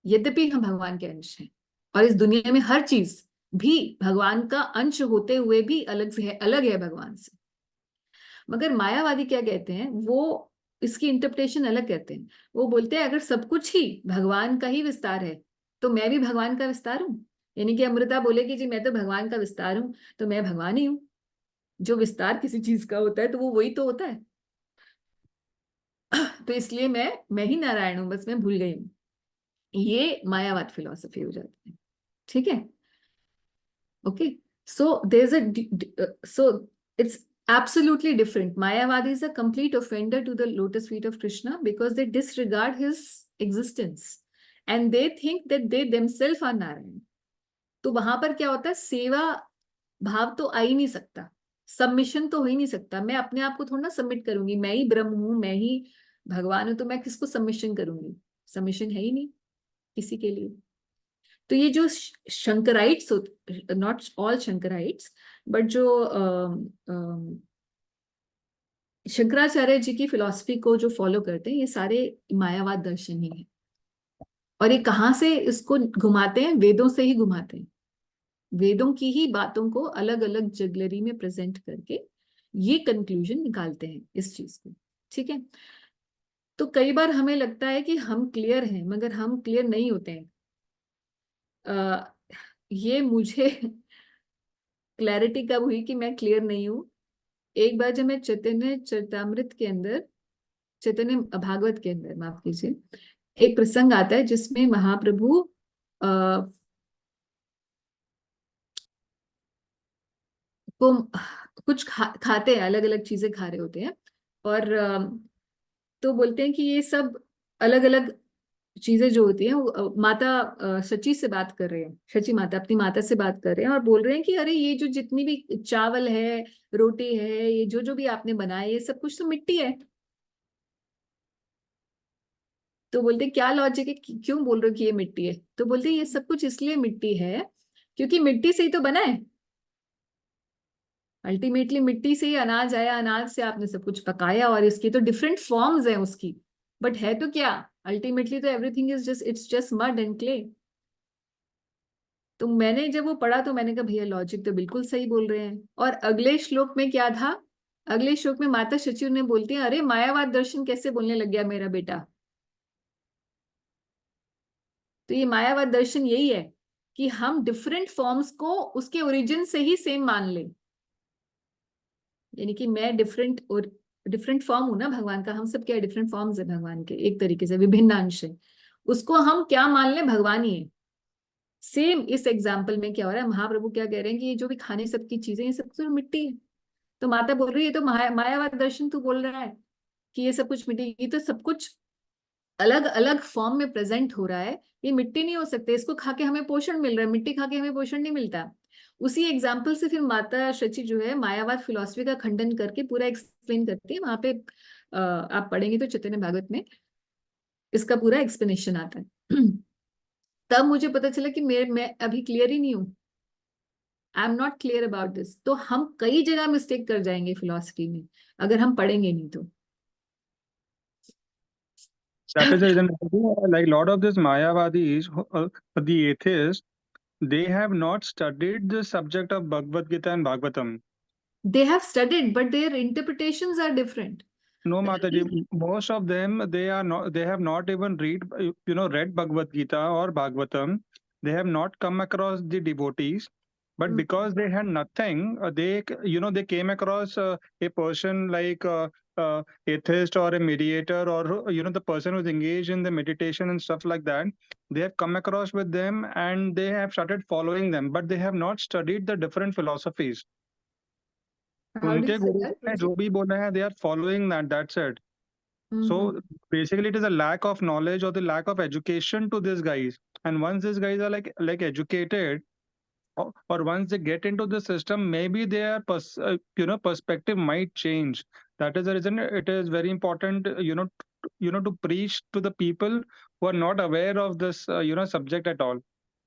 यद्यपि हम भगवान के अंश हैं और इस दुनिया में हर चीज भी भगवान का अंश होते हुए भी अलग है भगवान से। मगर मायावादी क्या कहते हैं, वो इसकी इंटरप्रिटेशन अलग करते हैं। वो बोलते हैं अगर सब कुछ ही भगवान का ही विस्तार है तो मैं भी भगवान का विस्तार हूं। यानी कि अमृता बोलेगी जी मैं तो भगवान का विस्तार हूं, तो मैं भगवान ही हूं। जो विस्तार किसी चीज का होता है तो वो वही तो होता है। तो इसलिए मैं ही नारायण हूं, बस मैं भूल गई हूं। ये मायावाद फिलॉसफी हो जाती है। ठीक है, okay. So there is so it's absolutely different. Mayavadi is a complete offender to the lotus feet of Krishna because they disregard his existence and they think that they themselves are Narayan. तो वहां पर क्या होता है, सेवा भाव तो आ ही नहीं सकता, सबमिशन तो हो ही नहीं सकता। मैं अपने आप को थोड़ा ना सबमिट करूंगी, मैं ही ब्रह्म हूं, मैं ही भगवान हूं, तो मैं किसको सबमिशन करूंगी? सबमिशन है ही नहीं किसी के लिए। तो ये जो शंकराइट्स, नॉट ऑल शंकराइट्स, बट जो शंकराचार्य जी की फिलॉसफी को जो फॉलो करते हैं, ये सारे मायावाद दर्शन ही है। और ये कहाँ से इसको घुमाते हैं? वेदों से ही घुमाते हैं। वेदों की ही बातों को अलग अलग जगलरी में प्रेजेंट करके ये कंक्लूजन निकालते हैं इस चीज को। ठीक है, तो कई बार हमें लगता है कि हम क्लियर हैं, मगर हम क्लियर नहीं होते हैं। ये मुझे क्लैरिटी कब हुई कि मैं क्लियर नहीं हूं? एक बार जब मैं चैतन्य चरितामृत के अंदर, चैतन्य भागवत के अंदर, माफ कीजिए, एक प्रसंग आता है जिसमें महाप्रभु को कुछ खाते हैं, अलग अलग चीजें खा रहे होते हैं, और तो बोलते हैं कि ये सब अलग अलग चीजें जो होती हैं, वो माता शची से बात कर रहे हैं, शची माता अपनी माता से बात कर रहे हैं और बोल रहे हैं कि अरे ये जो जितनी भी चावल है, रोटी है, ये जो जो भी आपने बनाया, ये सब कुछ तो मिट्टी है। तो बोलते क्या लॉजिक है, क्यों बोल रहे हो कि ये मिट्टी है? तो बोलते ये सब कुछ इसलिए मिट्टी है क्योंकि मिट्टी से ही तो बना है। अल्टीमेटली मिट्टी से ही अनाज आया, अनाज से आपने सब कुछ पकाया, और इसकी तो डिफरेंट फॉर्म्स हैं उसकी, बट है तो क्या? अल्टीमेटली तो everything is just, it's just mud and clay. तो मैंने जब वो पढ़ा तो मैंने कहा भैया लॉजिक तो बिल्कुल सही बोल रहे हैं। और अगले श्लोक में क्या था? अगले श्लोक में माता शची ने बोलती है अरे मायावाद दर्शन कैसे बोलने लग गया मेरा बेटा। तो ये मायावाद दर्शन यही है कि हम डिफरेंट फॉर्म्स को उसके ओरिजिन से ही सेम मान लें। यानी कि मैं डिफरेंट फॉर्म हूं ना भगवान का, हम सब क्या डिफरेंट फॉर्म्स है भगवान के, एक तरीके से विभिन्न अंश है, उसको हम क्या मान लें? भगवान ही है। सेम इस एग्जाम्पल में क्या हो रहा है, महाप्रभु क्या कह रहे हैं कि ये जो भी खाने सब की चीजें, ये सब तो मिट्टी है। तो माता बोल रही है ये तो मायावाद दर्शन तू बोल रहा है कि ये सब कुछ मिट्टी, ये तो सब कुछ अलग अलग फॉर्म में प्रेजेंट हो रहा है, ये मिट्टी नहीं हो सकते। इसको खा के हमें पोषण मिल रहा है, मिट्टी खा के हमें पोषण नहीं मिलता। उसी एग्जाम्पल से फिर माता शची जो है मायावाद फिलॉसफी का खंडन करके पूरा एक्सप्लेन करती है। वहां पे आप पढ़ेंगे तो चैतन्य भागवत में इसका पूरा एक्सप्लेनेशन आता है। तब मुझे पता चला कि मैं अभी क्लियर ही नहीं हूं, I am not clear about this. तो हम कई जगह मिस्टेक कर जाएंगे फिलॉसफी में अगर हम पढ़ेंगे नहीं तो। That is the reason, like lot of these Mayavadis, the atheists, they have not studied the subject of Bhagavad Gita and Bhagavatam. They have studied, but their interpretations are different. No, Mataji, most of them, they are not, they have not even read Bhagavad Gita or Bhagavatam. They have not come across the devotees, but because they had nothing, they came across a person like atheist or a mediator, or the person who's engaged in the meditation and stuff like that. They have come across with them and they have started following them, but they have not studied the different philosophies. How do उनके you say Guru that? ने जो भी बोला है, they are following that. That's it. So basically, it is a lack of knowledge or the lack of education to these guys. And once these guys are like educated, or once they get into the system, maybe their perspective might change. That is the reason it is very important, to preach to the people who are not aware of this, subject at all.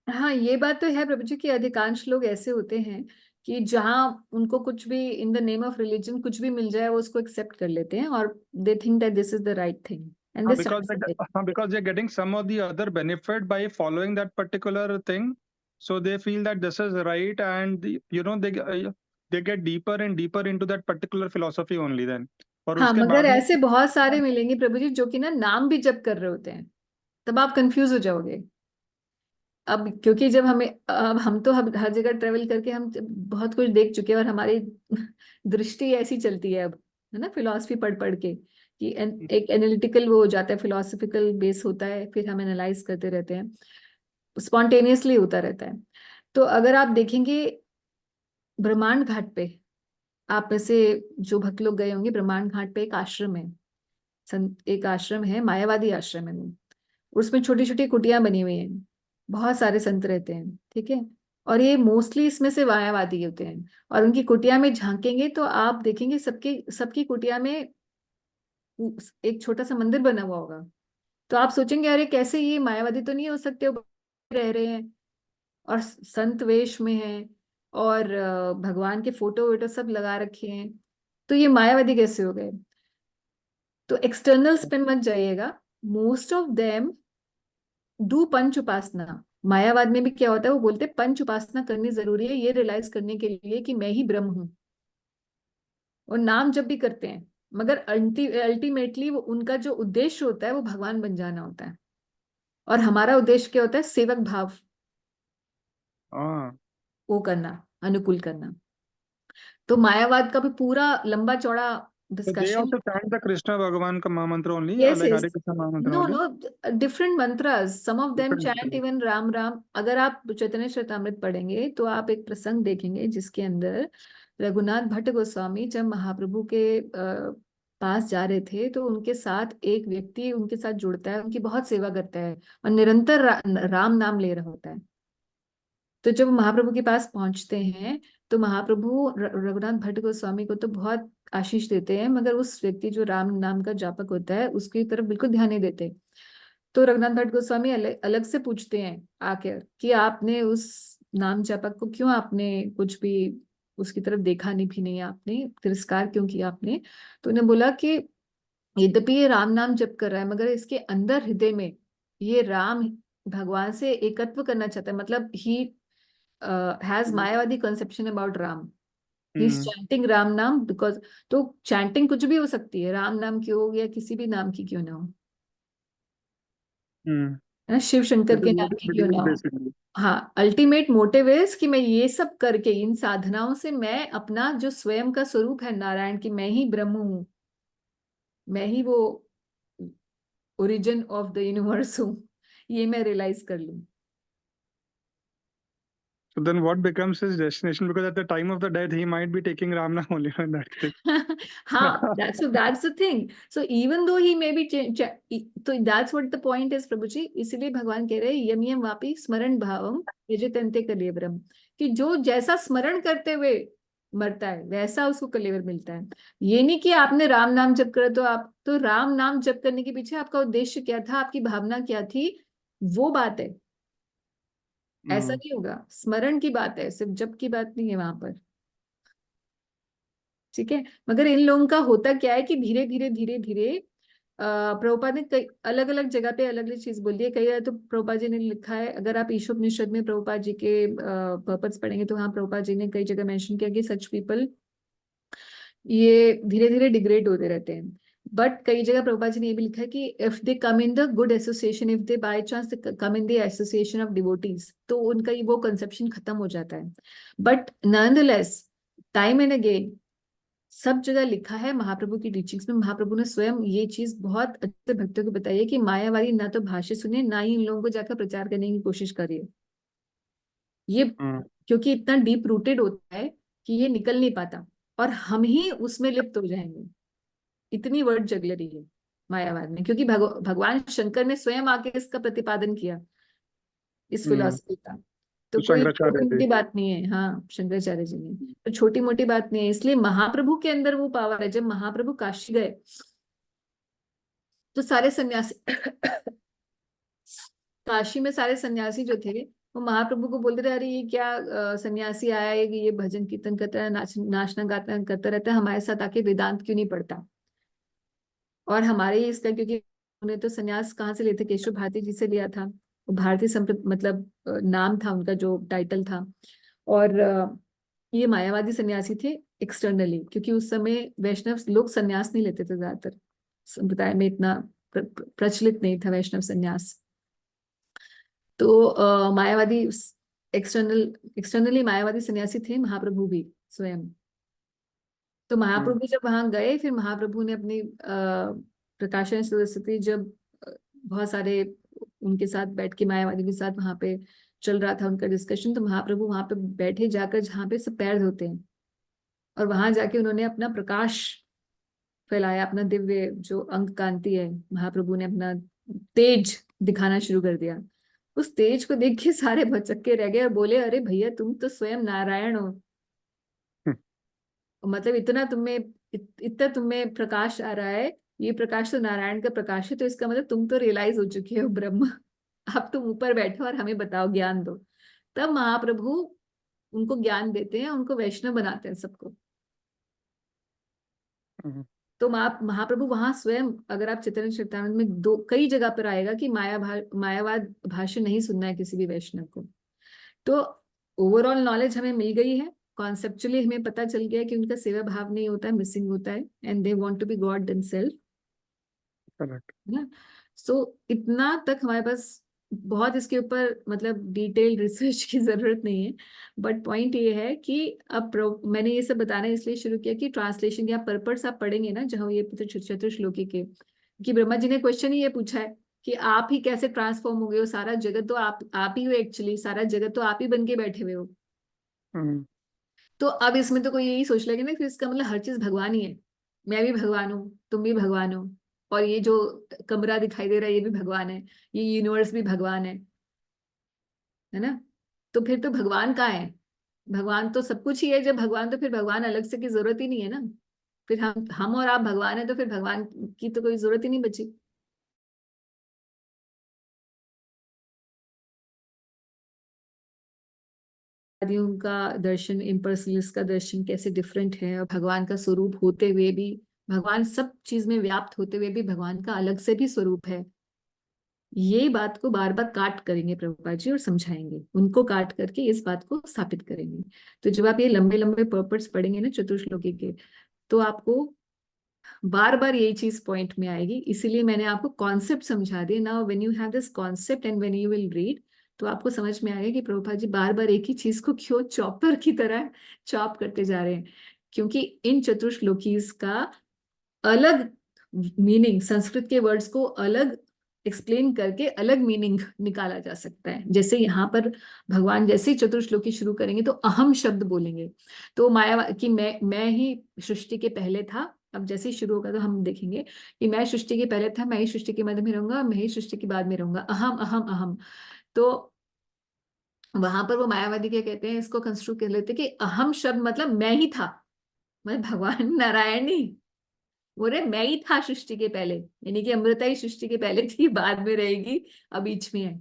हाँ, ये बात तो है प्रभु जी कि अधिकांश लोग ऐसे होते हैं कि जहां उनको कुछ भी in the name of religion कुछ भी मिल जाए वो उसको एक्सेप्ट कर लेते हैं और they think that this is the right thing and they Because they're getting some of the other benefit by following that particular thing, so they feel that this is right, and they get deeper and deeper into that particular philosophy only then. और हाँ, उसके मगर बाद में ऐसे बहुत सारे मिलेंगे प्रभु जी जो कि ना नाम भी जप कर रहे होते हैं, तब आप कंफ्यूज हो जाओगे। अब क्योंकि जब हमें अब हम तो हर जगह ट्रेवल करके हम बहुत कुछ देख चुके हैं और हमारी दृष्टि ऐसी चलती है अब, है ना, फिलॉसफी पढ़ पढ़ के कि एक एनालिटिकल वो हो जाता है, फिलोसफिकल बेस होता है, फिर हम एनालाइज करते रहते हैं, स्पॉन्टेनियसली होता रहता है। तो अगर आप देखेंगे ब्रह्मांड घाट पे, आप में से जो भक्त लोग गए होंगे, ब्रह्मांड घाट पे एक आश्रम है, एक आश्रम है, मायावादी आश्रम है वो, उसमें छोटी छोटी कुटियां बनी हुई हैं, बहुत सारे संत रहते हैं, ठीक है, और ये मोस्टली इसमें से मायावादी होते हैं। और उनकी कुटिया में झांकेंगे तो आप देखेंगे सबकी सबकी कुटिया में एक छोटा सा मंदिर बना हुआ होगा। तो आप सोचेंगे अरे कैसे, ये मायावादी तो नहीं हो सकते, वो रह रहे हैं और संत वेश में हैं और भगवान के फोटो वोटो सब लगा रखे हैं, तो ये मायावादी कैसे हो गए? तो एक्सटर्नल्स पे मत जाइएगा, मोस्ट ऑफ देम डू पंच उपासना। मायावाद में भी क्या होता है, वो बोलते हैं पंच उपासना करनी जरूरी है ये रियलाइज करने के लिए कि मैं ही ब्रह्म हूं, और नाम जब भी करते हैं, मगर अल्टीमेटली वो उनका जो उद्देश्य होता है वो भगवान बन जाना होता है, और हमारा उद्देश्य क्या होता है, सेवक भाव हाँ, वो करना, अनुकूल करना। तो मायावाद का भी पूरा लंबा चौड़ा so they discussion. also chant the Krishna Bhagavan ka Mahamantra only, Yes, like yes. Hare Krishna Mahamantra No, only. no, different mantras. Some of them Different chant mantras. even Ram Ram. अगर आप चैतन्य चरितामृत पढ़ेंगे तो आप एक प्रसंग देखेंगे जिसके अंदर रघुनाथ भट्ट गोस्वामी जब महाप्रभु के पास जा रहे थे तो उनके साथ एक व्यक्ति उनके साथ जुड़ता है, उनकी बहुत सेवा करता है और निरंतर राम नाम ले रहा होता है। तो जब महाप्रभु के पास पहुंचते हैं तो महाप्रभु रघुनाथ भट्ट गोस्वामी को तो बहुत आशीष देते हैं, मगर उस व्यक्ति जो राम नाम का जापक होता है उसकी तरफ बिल्कुल ध्यान नहीं देते। तो रघुनाथ भट्ट गोस्वामी अलग से पूछते हैं आकर कि आपने उस नाम जापक को क्यों, आपने कुछ भी उसकी तरफ देखा नहीं भी नहीं, आपने तिरस्कार क्यों किया आपने? तो उन्हें बोला कि यद्यपि ये राम नाम जप कर रहा है मगर इसके अंदर हृदय में ये राम भगवान से एकत्व करना चाहता है, मतलब ही हैज मायावादी conception about Ram, he is chanting Ram नाम बिकॉज। तो चैंटिंग कुछ भी हो सकती है, राम नाम की हो या किसी भी नाम की क्यों ना हो, Hmm. है ना, शिव शंकर It के is नाम what की it क्यों ना believes हो। basically. हाँ, अल्टीमेट मोटिव इज कि मैं ये सब करके इन साधनाओं से मैं अपना जो स्वयं का स्वरूप है नारायण की, मैं ही ब्रह्म हूँ, मैं ही वो ओरिजिन ऑफ द यूनिवर्स हूँ, ये मैं रियलाइज कर लूं। So then what becomes his destination? Because at the time of the death, he might be taking Ramna only in that case. हाँ, that's the thing. So even though he may be तो that's what the point is प्रभु जी। इसीलिए भगवान कह रहे हैं यम यम वापि स्मरण भावम यजतन्ते कलेवरम, कि जो जैसा स्मरण करते हुए मरता है वैसा उसको कलेवर मिलता है। ये नहीं कि आपने राम नाम जप करा तो आप, तो राम नाम जप करने के पीछे आपका उद्देश्य क्या था, आपकी भावना क्या थी, वो बात है। ऐसा नहीं होगा, स्मरण की बात है, सिर्फ जप की बात नहीं है वहां पर, ठीक है। मगर इन लोगों का होता क्या है कि धीरे धीरे धीरे धीरे प्रभुपाद ने कई अलग अलग जगह पे अलग अलग चीज बोली है। कई बार तो प्रभुपाद जी ने लिखा है, अगर आप ईशोपनिषद में प्रभुपाद जी के पर्पस पढ़ेंगे तो हाँ, प्रभुपाद जी ने कई जगह मेंशन किया कि सच पीपल ये धीरे धीरे डिग्रेड होते रहते हैं। बट कई जगह प्रभुपाद जी ने ये भी लिखा है कि if they come in the good association, if they by chance come in the association of devotees, तो उनका ये वो कंसेप्शन खत्म हो जाता है। But nonetheless time and again सब जगह लिखा है महाप्रभु की टीचिंग्स में, महाप्रभु ने स्वयं ये चीज बहुत अच्छे भक्तों को बताई है कि मायावादी ना तो भाष्य सुने ना ही इन लोगों को जाकर प्रचार करने की कोशिश करिए। ये क्योंकि इतना डीप रूटेड होता है कि ये निकल नहीं पाता और हम ही उसमें लिप्त हो जाएंगे। इतनी वर्ड जगलरी है मायावाद में, क्योंकि भगवान शंकर ने स्वयं आके इसका प्रतिपादन किया, इस फिलॉसफी का। तो कोई शंकराचार्य छोटी जी। मोटी बात नहीं है। हाँ, शंकराचार्य जी ने, तो छोटी मोटी बात नहीं है। इसलिए महाप्रभु के अंदर वो पावर है। जब महाप्रभु काशी गए तो सारे सन्यासी काशी में सारे सन्यासी जो थे वो महाप्रभु को बोलते रहे, अरे ये क्या सन्यासी आया है कि ये भजन कीर्तन करता है, नाचना गाता करता रहता है, हमारे साथ आके वेदांत क्यों नहीं पढ़ता। और हमारे ही इसका, क्योंकि उन्हें तो सन्यास कहाँ से लेते, केशव भारती जी से लिया था। वो भारतीय संप्रत मतलब नाम था उनका, जो टाइटल था। और ये मायावादी सन्यासी थे एक्सटर्नली, क्योंकि उस समय वैष्णव लोग सन्यास नहीं लेते थे ज्यादातर, संप्रदाय में इतना प्रचलित नहीं था वैष्णव सन्यास। तो मायावादी एक्सटर्नली मायावादी सन्यासी थे महाप्रभु भी स्वयं। तो महाप्रभु जब वहां गए, फिर महाप्रभु ने अपनी प्रकाशन सरस्वती जब बहुत सारे उनके साथ बैठ के मायावादी के साथ वहां पे चल रहा था उनका डिस्कशन, तो महाप्रभु वहां पे बैठे जाकर जहाँ पे सब पैर धोते हैं, और वहां जाके उन्होंने अपना प्रकाश फैलाया, अपना दिव्य जो अंग कांति है, महाप्रभु ने अपना तेज दिखाना शुरू कर दिया। उस तेज को देख के सारे भचक्के रह गए और बोले, अरे भैया तुम तो स्वयं नारायण हो। मतलब इतना तुम्हें इतना तुम्हें प्रकाश आ रहा है, ये प्रकाश तो नारायण का प्रकाश है, तो इसका मतलब तुम तो रियलाइज हो चुके हो ब्रह्म। अब तुम ऊपर बैठो और हमें बताओ, ज्ञान दो। तब महाप्रभु उनको ज्ञान देते हैं, उनको वैष्णव बनाते हैं सबको। तो महाप्रभु वहां स्वयं, अगर आप चैतन्य चरितामृत में दो कई जगह पर आएगा कि मायावाद भाष्य नहीं सुनना है किसी भी वैष्णव को। तो ओवरऑल नॉलेज हमें मिल गई है, कॉन्सेप्चुअली हमें पता चल गया कि उनका सेवा भाव नहीं होता है, मिसिंग होता है, and they want to be God themselves. Correct. ना, सो इतना तक हमारे पास, बहुत इसके ऊपर मतलब डिटेल रिसर्च की जरूरत नहीं है। बट पॉइंट ये है कि अब मैंने ये सब बताना इसलिए शुरू किया कि ट्रांसलेशन या पर्पस आप पढ़ेंगे ना, जहाँ ये चतुश्लोकी के, कि ब्रह्मा जी ने क्वेश्चन ही ये पूछा है कि आप ही कैसे ट्रांसफॉर्म हो गए हो, सारा जगत तो आप ही हो, एक्चुअली सारा जगत तो आप ही बन के बैठे हुए हो। तो अब इसमें तो कोई यही सोच लेगा ना कि इसका मतलब हर चीज भगवान ही है, मैं भी भगवान हूँ, तुम भी भगवान हो, और ये जो कमरा दिखाई दे रहा है ये भी भगवान है, ये यूनिवर्स भी भगवान है ना। तो फिर तो भगवान कहाँ है? भगवान तो सब कुछ ही है। जब भगवान, तो फिर भगवान अलग से की जरूरत ही नहीं है ना। फिर हम और आप भगवान है, तो फिर भगवान की तो कोई जरूरत ही नहीं बची। आदियों का दर्शन, इम्पर्सनलिस्ट का दर्शन कैसे डिफरेंट है, और भगवान का स्वरूप होते हुए भी, भगवान सब चीज में व्याप्त होते हुए भी भगवान का अलग से भी स्वरूप है। ये बात को बार बार काट करेंगे प्रभुपाद जी और समझाएंगे, उनको काट करके इस बात को स्थापित करेंगे। तो जब आप ये लंबे लंबे पर्पस पढ़ेंगे ना चतुश्लोकी के, तो आपको बार बार यही चीज पॉइंट में आएगी। इसीलिए मैंने आपको कॉन्सेप्ट समझा दिया। Now when you have this concept and when you will read, तो आपको समझ में आएगा कि प्रभुपाद जी बार बार एक ही चीज को क्यों चॉपर की तरह चॉप करते जा रहे हैं। क्योंकि इन चतुश्लोकीज का अलग मीनिंग, संस्कृत के वर्ड्स को अलग एक्सप्लेन करके अलग मीनिंग निकाला जा सकता है। जैसे यहाँ पर भगवान जैसे ही चतुर्श्लोकी शुरू करेंगे तो अहम शब्द बोलेंगे, तो माया कि मैं ही सृष्टि के पहले था। अब जैसे ही शुरू होगा तो हम देखेंगे कि मैं सृष्टि के पहले था, मैं ही सृष्टि के मध्य में रहूंगा, मैं ही सृष्टि के बाद में रहूंगा, अहम अहम अहम। तो वहां पर वो मायावादी क्या कहते हैं, इसको कंस्ट्रक्ट कर लेते हैं कि अहम शब्द मतलब मैं ही था, मतलब भगवान नारायण ही बोले मैं ही था सृष्टि के पहले, यानी कि अमृता ही सृष्टि के पहले थी, बाद में रहेगी, अब बीच में है,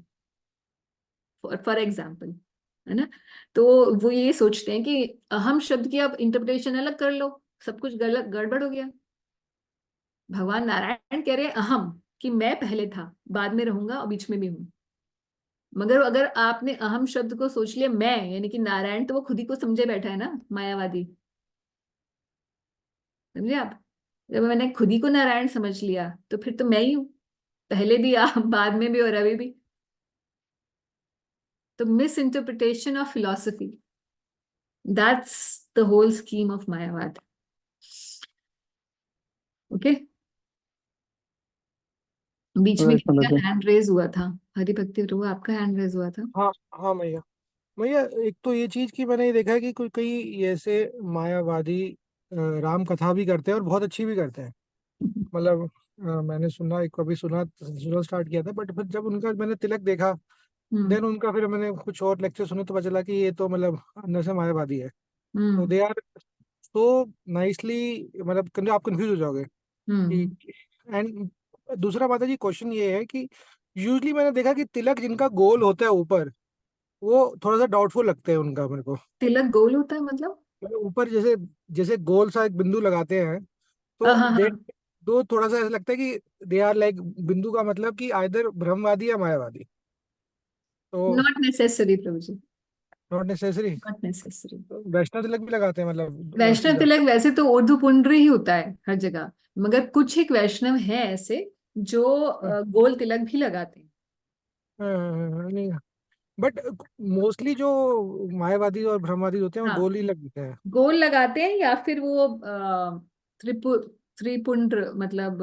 फॉर एग्जाम्पल, है ना। तो वो ये सोचते हैं कि अहम शब्द की आप इंटरप्रिटेशन अलग कर लो, सब कुछ गलत गड़बड़ हो गया। भगवान नारायण कह रहे हैं अहम, कि मैं पहले था, बाद में रहूंगा और बीच में भी हूं। मगर अगर आपने अहम शब्द को सोच लिया मैं, यानी कि नारायण, तो वो खुद ही को समझे बैठा है ना मायावादी, समझे आप। जब मैंने खुद ही को नारायण समझ लिया तो फिर तो मैं ही हूं, पहले भी आप, बाद में भी और अभी भी। तो misinterpretation of philosophy, that's the whole scheme of मायावाद। ओके, बीच में राइट किसी मतलब का हैंड रेज हुआ था, हरि भक्ति प्रभु आपका हैंड रेज हुआ था। हाँ हाँ मैया। भैया एक तो ये चीज की मैंने ये देखा है कि कोई कई ऐसे मायावादी राम कथा भी करते हैं और बहुत अच्छी भी करते हैं। मतलब मैंने सुना, एक कभी सुना सुना स्टार्ट किया था, बट फिर जब उनका मैंने तिलक देखा देन उनका फिर मैंने कुछ और लेक्चर सुने तो पता चला कि ये तो मतलब अंदर से मायावादी है। तो हम्म दे आर सो नाइसली, मतलब आप कंफ्यूज हो जाओगे हम्म कि। एंड दूसरा माता जी क्वेश्चन ये है कि यूजली मैंने देखा कि तिलक जिनका गोल होता है ऊपर, वो थोड़ा सा डाउटफुल लगते हैं उनका मेरे को। तिलक गोल होता है मतलब? मतलब ऊपर जैसे जैसे गोल सा एक बिंदु लगाते हैं, तो हाँ दे हाँ, दो थोड़ा सा ऐसा लगता है कि दे आर लाइक, बिंदु का मतलब कि आइदर ब्रह्मवादी या मायावादी। तो not necessary Prabhu ji, not necessary. Not necessary. Vaishnava tilak भी लगाते हैं मतलब वैष्णव सीधा। तिलक वैसे तो ऊर्ध्व पुंड्र ही होता है हर जगह, मगर कुछ एक वैष्णव है ऐसे जो हाँ, गोल तिलक भी लगाते हैं। नहीं, बट मोस्टली जो मायावादी और ब्रह्मवादी होते हैं वो हाँ, गोल ही लगते हैं। गोल लगाते हैं या फिर वो त्रिपु त्रिपुंड्र मतलब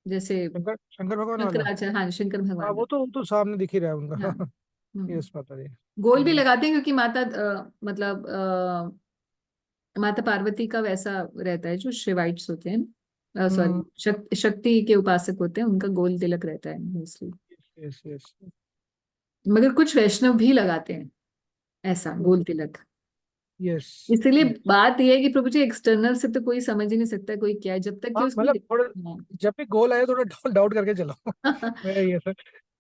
जैसे शंकर भगवान वाला। शंकराचार्य, हाँ शंकर हाँ, भगवान। वो तो सामने दिख ही रहा है उनका। हाँ। यस माता जी। गोल भी लगाते हैं क्योंकि माता मतलब माता पार्वती का वैसा रहता है, जो शिवाइट्स होते हैं, हम्म। सॉरी शक्ति के उपासक होते हैं, उनका गोल तिलक रहता है मोस्टली। यस यस मगर कुछ वैष्णव भी लगाते हैं ऐसा गोल तिलक। यस इसलिए यस। बात यह है कि प्रभु जी एक्सटर्नल से तो कोई समझ ही नहीं सकता कोई क्या है, जब तक कि हाँ, उसमें मतलब थोड़ा जब भी गोल आए थोड़ा डाउट करके चलो। मेरा ये सर।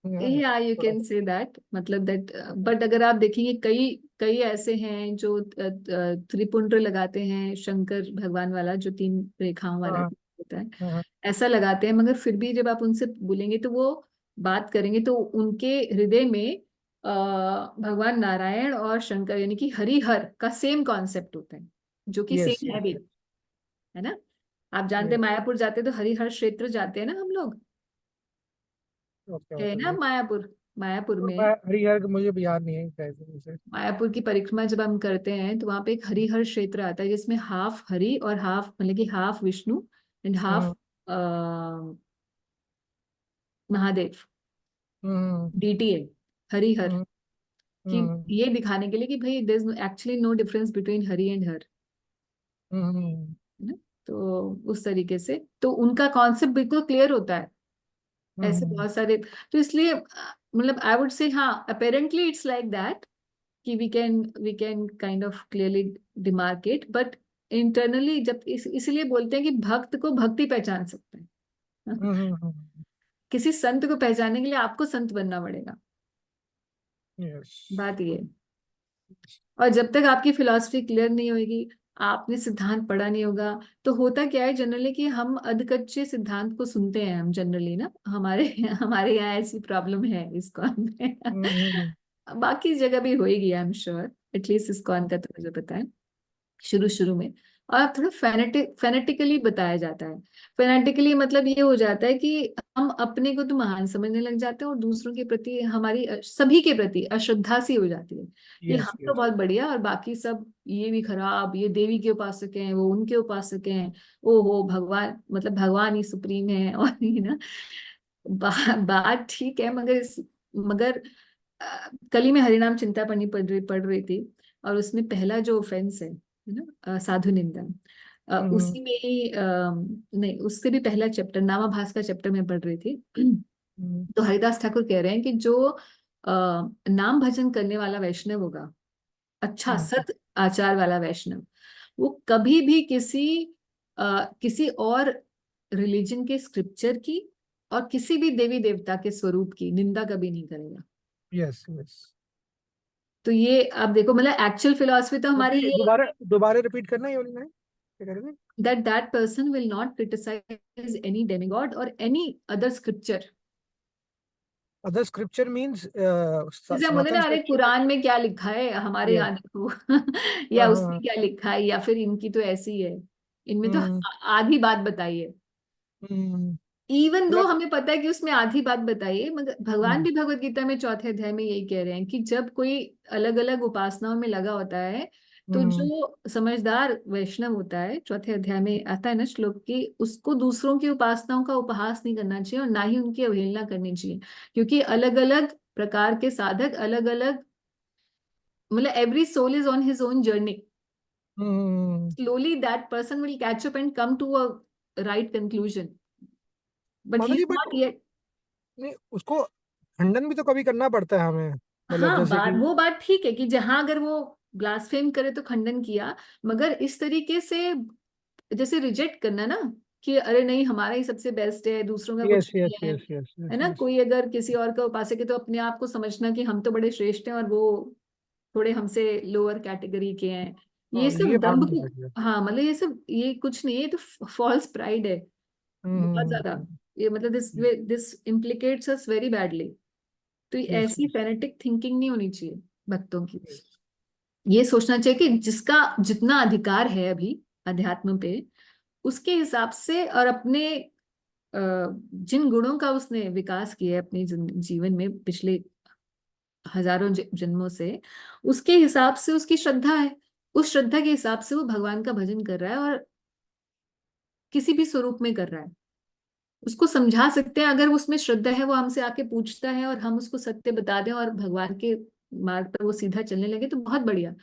या यू थोड़ा। कैन से दैट, मतलब दैट। बट अगर आप देखेंगे कई कई ऐसे हैं जो त्रिपुंड्र लगाते हैं, शंकर भगवान वाला जो 3 रेखाओं वाला हाँ होता है, हाँ हाँ। ऐसा लगाते हैं, मगर फिर भी जब आप उनसे बोलेंगे तो वो बात करेंगे तो उनके हृदय में भगवान नारायण और शंकर यानी कि हरिहर का सेम कॉन्सेप्ट होता है, जो कि यस सेम है यस भी, है ना? आप जानते हैं यस। मायापुर जाते हैं तो हरिहर क्षेत्र जाते हैं ना हम लोग, ओके है माता ना? जी। मायापुर, मायापुर तो में, मैं हरिहर का मुझे भी याद नहीं है कैसे से। मायापुर की परिक्रमा जब हम करते हैं तो वहां पे एक हरिहर क्षेत्र आता है जिसमें हाफ हरि और हाफ मतलब कि half Vishnu and hmm half Mahadev, hmm डीटीए, हरिहर, हम्म कि हम्म ये दिखाने के लिए कि भाई there is actually no difference between Hari and Har, hmm है ना? तो उस तरीके से तो उनका कॉन्सेप्ट बिल्कुल क्लियर होता है। ऐसे हम्म बहुत सारे, तो इसलिए मतलब आई वुड से हाँ अपेरेंटली इट्स लाइक दैट कि we can kind of clearly demarcate, but internally जब इसलिए बोलते हैं कि भक्त को भक्ति पहचान सकते हैं। किसी संत को पहचानने के लिए आपको संत बनना पड़ेगा, यस। बात ये है। और जब तक आपकी फिलॉसफी क्लियर नहीं होगी, आपने सिद्धांत पढ़ा नहीं होगा, तो होता क्या है जनरली कि हम अधकच्चे सिद्धांत को सुनते हैं, हम जनरली ना, हमारे हमारे यहाँ ऐसी प्रॉब्लम है इस्कॉन में। बाकी जगह भी होएगी I am sure, at least ISKCON का तो मुझे पता है शुरू शुरू में। और थोड़ा फेनेटिकली बताया जाता है। फेनेटिकली मतलब ये हो जाता है कि हम अपने को तो महान समझने लग जाते हैं और दूसरों के प्रति हमारी सभी के प्रति अश्रद्धा सी हो जाती है कि यस हम तो यस। बहुत बढ़िया और बाकी सब ये भी खराब, ये देवी के उपासक हैं, वो उनके उपासक हैं, ओहो भगवान मतलब भगवान ही सुप्रीम है। और ये ना बात ठीक है, मगर कल ही मैं हरिनाम चिंतामणि पढ़ रही थी, और उसमें पहला जो ऑफेंस है ना, साधु निंदा, उसी में ही नहीं उससे भी पहला चैप्टर नामाभास का चैप्टर में पढ़ रही थी। तो हरिदास ठाकुर कह रहे हैं कि जो नाम भजन करने वाला वैष्णव होगा, अच्छा सत आचार वाला वैष्णव, वो कभी भी किसी और रिलीजन के स्क्रिप्चर की और किसी भी देवी देवता के स्वरूप की निंदा कभी नहीं करेगा। Yes yes. तो ये आप देखो, मतलब एक्चुअल फिलॉसफी तो हमारी ये दोबारा दोबारा रिपीट करना ये वाली लाइन क्या करेंगे? that person will not criticize any demigod or any other scripture। Other scripture means जैसे हम बोलते हैं सनातन ना, अरे स्क्रिप्चर। कुरान में क्या लिखा है हमारे यस। यहाँ देखो। हाँ या उसमें हाँ। क्या लिखा है, या फिर इनकी तो ऐसी है, इनमें तो हम्म आधी बात बताई है। हम्म। इवन दो मतलब। हमें पता है कि उसमें आधी बात बताइए, मगर भगवान हम्म भी भगवत गीता में 4थे अध्याय में यही कह रहे हैं कि जब कोई अलग अलग उपासनाओं में लगा होता है, तो हम्म जो समझदार वैष्णव होता है, 4थे अध्याय में आता है ना श्लोक, कि उसको दूसरों की उपासनाओं का उपहास नहीं करना चाहिए और ना ही उनकी अवहेलना करनी चाहिए, क्योंकि अलग अलग प्रकार के साधक अलग अलग, मतलब every soul is on his own journey, hmm. slowly that person will catch up and come to a right conclusion, but माता he's ji, but not yet। नहीं उसको खंडन भी तो कभी करना पड़ता है हमें, मतलब हाँ, जैसे कि वो बात ठीक है कि जहां अगर वो ब्लास्फेम करे तो खंडन किया, मगर इस तरीके से जैसे रिजेक्ट करना ना, कि अरे नहीं हमारा ही सबसे बेस्ट है, दूसरों का यस कुछ नहीं यस है। यस यस है यस ना, यस, कोई अगर किसी और का उपासक है तो अपने आप को समझना कि हम तो बड़े श्रेष्ठ हैं और वो थोड़े हमसे लोअर कैटेगरी के हैं। ये हाँ ये सब भावना दंभ तो की, बढ़ गया। हाँ मतलब ये सब, ये कुछ नहीं है, ये तो फॉल्स प्राइड है बहुत ज्यादा। हम्म, ये मतलब this this implicates us very badly. तो यस ऐसी यस फेनेटिक थिंकिंग नहीं होनी चाहिए भक्तों की। ये सोचना चाहिए कि जिसका जितना अधिकार है अभी अध्यात्म पे, उसके हिसाब से और अपने जिन गुणों का उसने विकास किया है अपने जीवन में पिछले हजारों जन्मों से, उसके हिसाब से उसकी श्रद्धा है, उस श्रद्धा के हिसाब से वो भगवान का भजन कर रहा है और किसी भी स्वरूप में कर रहा है। उसको समझा सकते हैं, अगर उसमें श्रद्धा है वो हमसे आके पूछता है और हम उसको सत्य बता दें और भगवान के मार्ग पर वो सीधा चलने लगे तो बहुत बढ़िया।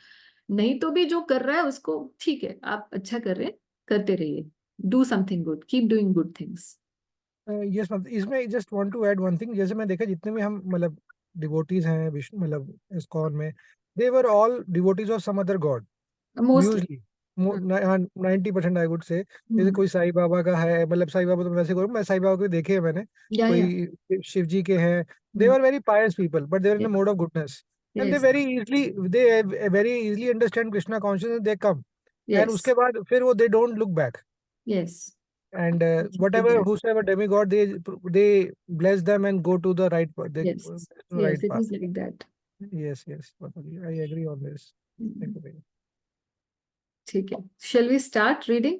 नहीं तो भी जो कर रहा है उसको ठीक है, आप अच्छा कर रहे हैं, करते रहिए, do something good, keep doing good things. Yes, मतलब इसमें just want to add one thing, जैसे मैं देखा जितने भी हम मतलब डिवोटीज हैं विष्णु मतलब इस्कॉन में, they were all devotees of some other god mostly. Usually. 90% I would say. जैसे हम्म। कोई साईं बाबा का है, मतलब साईं बाबा तो मैं वैसे करूँ, मैं साईं बाबा को देखे हैं मैंने, या कोई शिव जी के हैं। They are very pious people but they are in the yes mode of goodness, and they yes very easily they very easily understand Krishna consciousness, they come, and yes उसके बाद फिर वो they don't look back, yes. and whatever whosoever demigod they bless them and go to the right path, they yes to the yes, right it path. Is like that. Yes, yes, totally, I agree on this. Thank you very much. ठीक है, shall we start reading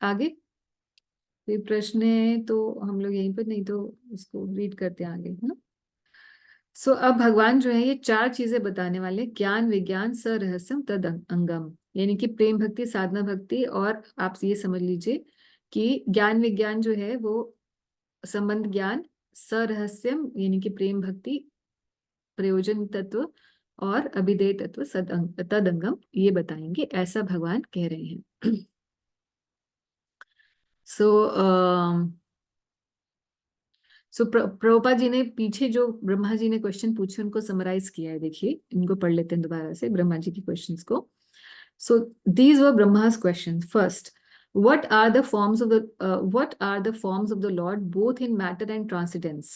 आगे? कोई प्रश्न है तो हम लोग यहीं पर, नहीं तो उसको रीड करते हैं आगे, है ना। सो अब भगवान जो है ये चार चीजें बताने वाले, ज्ञान विज्ञान स रहस्यम तद अंगम, यानी कि प्रेम भक्ति, साधना भक्ति, और आप ये समझ लीजिए कि ज्ञान विज्ञान जो है वो संबंध ज्ञान, स रहस्यम यानी कि प्रेम भक्ति, प्रयोजन तत्व और अभिधेय तत्व तद अंगम, ये बताएंगे, ऐसा भगवान कह रहे हैं। सो प्रभुपाद जी ने पीछे जो ब्रह्मा जी ने क्वेश्चन पूछे उनको समराइज किया है, देखिए इनको पढ़ लेते हैं दोबारा से ब्रह्मा जी के क्वेश्चंस को। So these were Brahma's question. First, what are the forms of the what are the forms of the Lord both in matter and transcendence?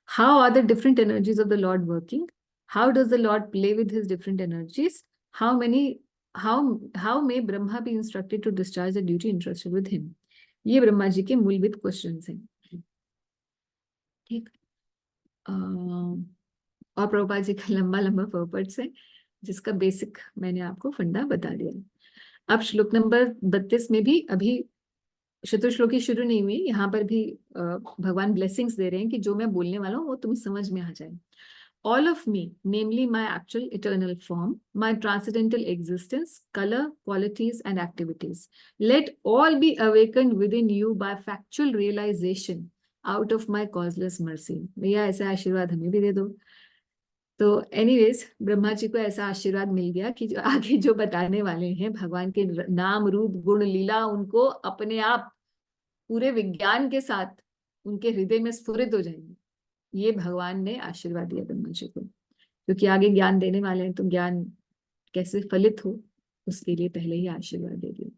How are the different energies of the Lord working? How does the Lord play with his different energies? How many how how may Brahma be instructed to discharge the duty entrusted with him? ये ब्रह्मा जी के मूलभूत questions हैं, ठीक। और प्रभुपाद जी का लंबा लंबा पर्पट्स है जिसका बेसिक मैंने आपको फंडा बता दिया। अब श्लोक नंबर 32 में भी अभी चतुश्लोकी शुरू नहीं हुई, यहाँ पर भी भगवान ब्लेसिंग्स दे रहे हैं कि जो मैं बोलने वाला हूँ वो तुम्हें समझ में आ जाए। All of me, namely my actual eternal form, my transcendental existence, color, qualities, and activities, let all be awakened within you by factual realization out of my causeless mercy. भैया ऐसा आशीर्वाद हमें भी दे दो। तो एनीवेज ब्रह्मा जी को ऐसा आशीर्वाद मिल गया कि जो आगे जो बताने वाले हैं भगवान के नाम रूप गुण लीला, उनको अपने आप पूरे विज्ञान के साथ उनके हृदय में स्फुरित हो जाएंगे। ये भगवान ने आशीर्वाद दिया ब्रह्मा जी को, क्योंकि आगे ज्ञान देने वाले हैं तो ज्ञान कैसे फलित हो उसके लिए पहले ही आशीर्वाद दे दिया।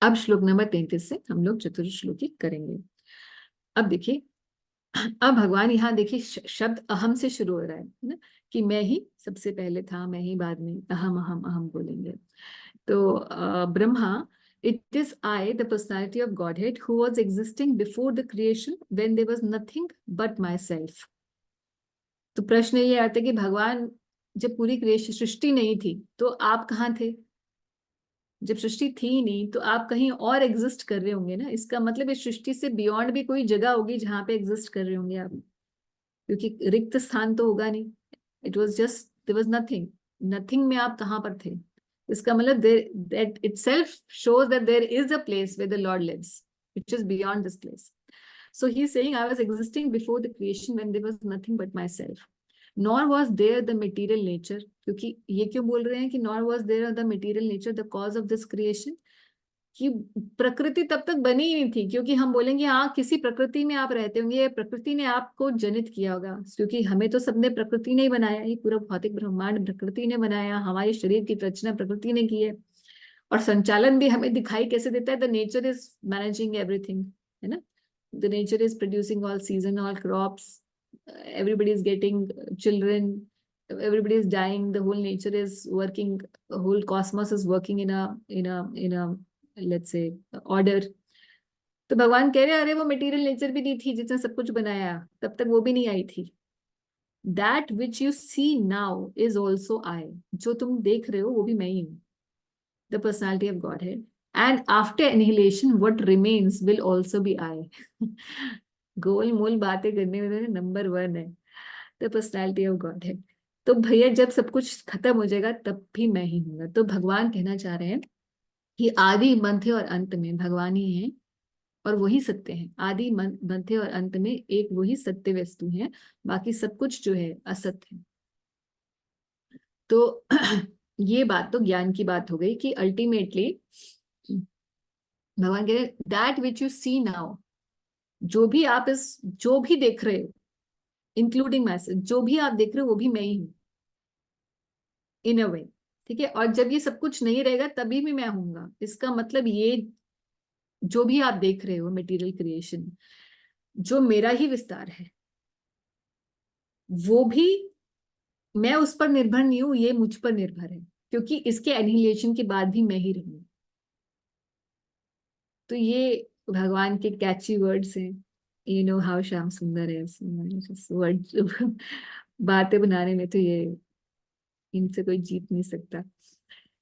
अब श्लोक नंबर 33 से हम लोग चतुर्श्लोकी करेंगे। अब देखिए, अब भगवान यहाँ देखिए शब्द अहम से शुरू हो रहा है ना, कि मैं ही सबसे पहले था, मैं ही बाद में, अहम अहम अहम बोलेंगे। तो Brahma, it is I, the personality of Godhead, who was existing before the creation when there was nothing but myself. तो प्रश्न ये आता है कि भगवान जब पूरी क्रिएशन सृष्टि नहीं थी तो आप कहाँ थे? जब सृष्टि थी ही नहीं तो आप कहीं और एग्जिस्ट कर रहे होंगे ना, इसका मतलब इस सृष्टि से बियॉन्ड भी कोई जगह होगी जहां पे एग्जिस्ट कर रहे होंगे आप, क्योंकि रिक्त स्थान तो होगा नहीं। It was just there was nothing, nothing में आप कहाँ पर थे? इसका मतलब that itself shows that there is a place where the Lord lives, which is beyond this place. So he's saying I was existing before the creation when there was nothing but myself. Nor was there the material nature, क्योंकि ये क्यों बोल रहे हैं कि nor was there the material nature the cause of this creation? कि प्रकृति तब तक बनी ही नहीं थी, क्योंकि हम बोलेंगे हाँ किसी प्रकृति में आप रहते होंगे, प्रकृति ने आपको जनित किया होगा, क्योंकि हमें तो सबने प्रकृति ने ही बनाया, ये पूरा भौतिक ब्रह्मांड प्रकृति ने बनाया, हमारे शरीर की रचना प्रकृति ने की है, और संचालन भी हमें दिखाई कैसे देता है, the nature is managing everything, है ना, the nature is producing all season, all crops, everybody is getting children, everybody is dying, the whole nature is working, the whole cosmos is working in a let's say order. तो भगवान कह रहे हैं अरे वो material nature भी नहीं थी जिसने सब कुछ बनाया, तब तक वो भी नहीं आई थी. That which you see now is also I. जो तुम देख रहे हो वो भी मैं ही हूँ, the personality of Godhead. And after annihilation, what remains will also be I. गोल मोल बातें करने में नंबर 1 है, द पर्सनैलिटी ऑफ गॉड है. तो भैया जब सब कुछ खत्म हो जाएगा तब भी मैं ही हूँ. तो भगवान कहना चाह रहे हैं कि आदि मध्य और अंत में भगवान ही है और वही सत्य है. आदि मध्य और अंत में एक वही सत्य वस्तु है, बाकी सब कुछ जो है असत्य है. तो ये बात तो ज्ञान की बात हो गई कि अल्टीमेटली भगवान कह रहे that which you see now, जो भी देख रहे हो, इंक्लूडिंग मैसेज, जो भी आप देख रहे हो वो भी मैं ही हूं इन अ वे. ठीक है, और जब ये सब कुछ नहीं रहेगा तभी भी मैं हूंगा. इसका मतलब ये जो भी आप देख रहे हो मटेरियल क्रिएशन, जो मेरा ही विस्तार है, वो भी मैं उस पर निर्भर नहीं हूं, ये मुझ पर निर्भर है, क्योंकि इसके एनिहिलेशन के बाद भी मैं ही रहूंगा. तो ये भगवान के कैची वर्ड्स हैं. यू नो हाउ श्याम सुंदर है वर्ड. बातें बनाने में तो ये इनसे कोई जीत नहीं सकता.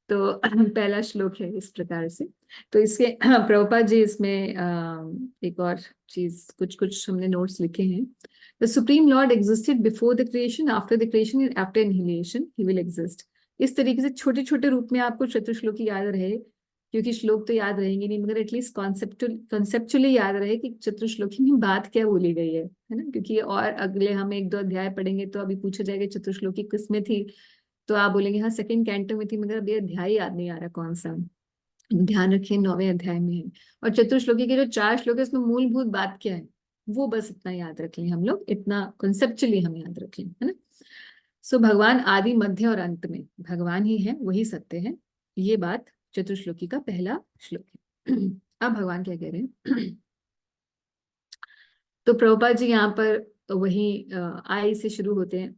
तो पहला श्लोक है इस प्रकार से. तो इसके प्रभुपाद जी इसमें एक और चीज, कुछ हमने नोट्स लिखे हैं. The supreme Lord existed before the creation, after the creation and after annihilation he will exist. इस तरीके से छोटे छोटे रूप में आपको चतुश्लोकी याद रहे, क्योंकि श्लोक तो याद रहेंगे नहीं, मगर एटलीस्ट कॉन्सेप्चुअली याद रहे कि चतुश्लोकी में बात क्या बोली गई है ना. क्योंकि और अगले हम 1-2 अध्याय पढ़ेंगे तो अभी पूछा जाएगा चतुश्लोकी किस में थी, तो आप बोलेंगे हाँ सेकंड कैंटो में थी, मगर अभी अध्याय याद नहीं आ रहा कौन सा. ध्यान रखिए 9वें अध्याय में है. और चतुश्लोकी के जो 4 श्लोक है उसमें मूलभूत बात क्या है वो बस इतना याद रख लें हम लोग, इतना कॉन्सेप्चुअली हम याद रख लें, है ना. सो भगवान आदि मध्य और अंत में भगवान ही है, वही सत्य है. ये बात चतुश्लोकी का पहला श्लोक है. अब भगवान क्या कह रहे हैं. तो प्रभुपाद जी यहाँ पर वही आई से शुरू होते हैं.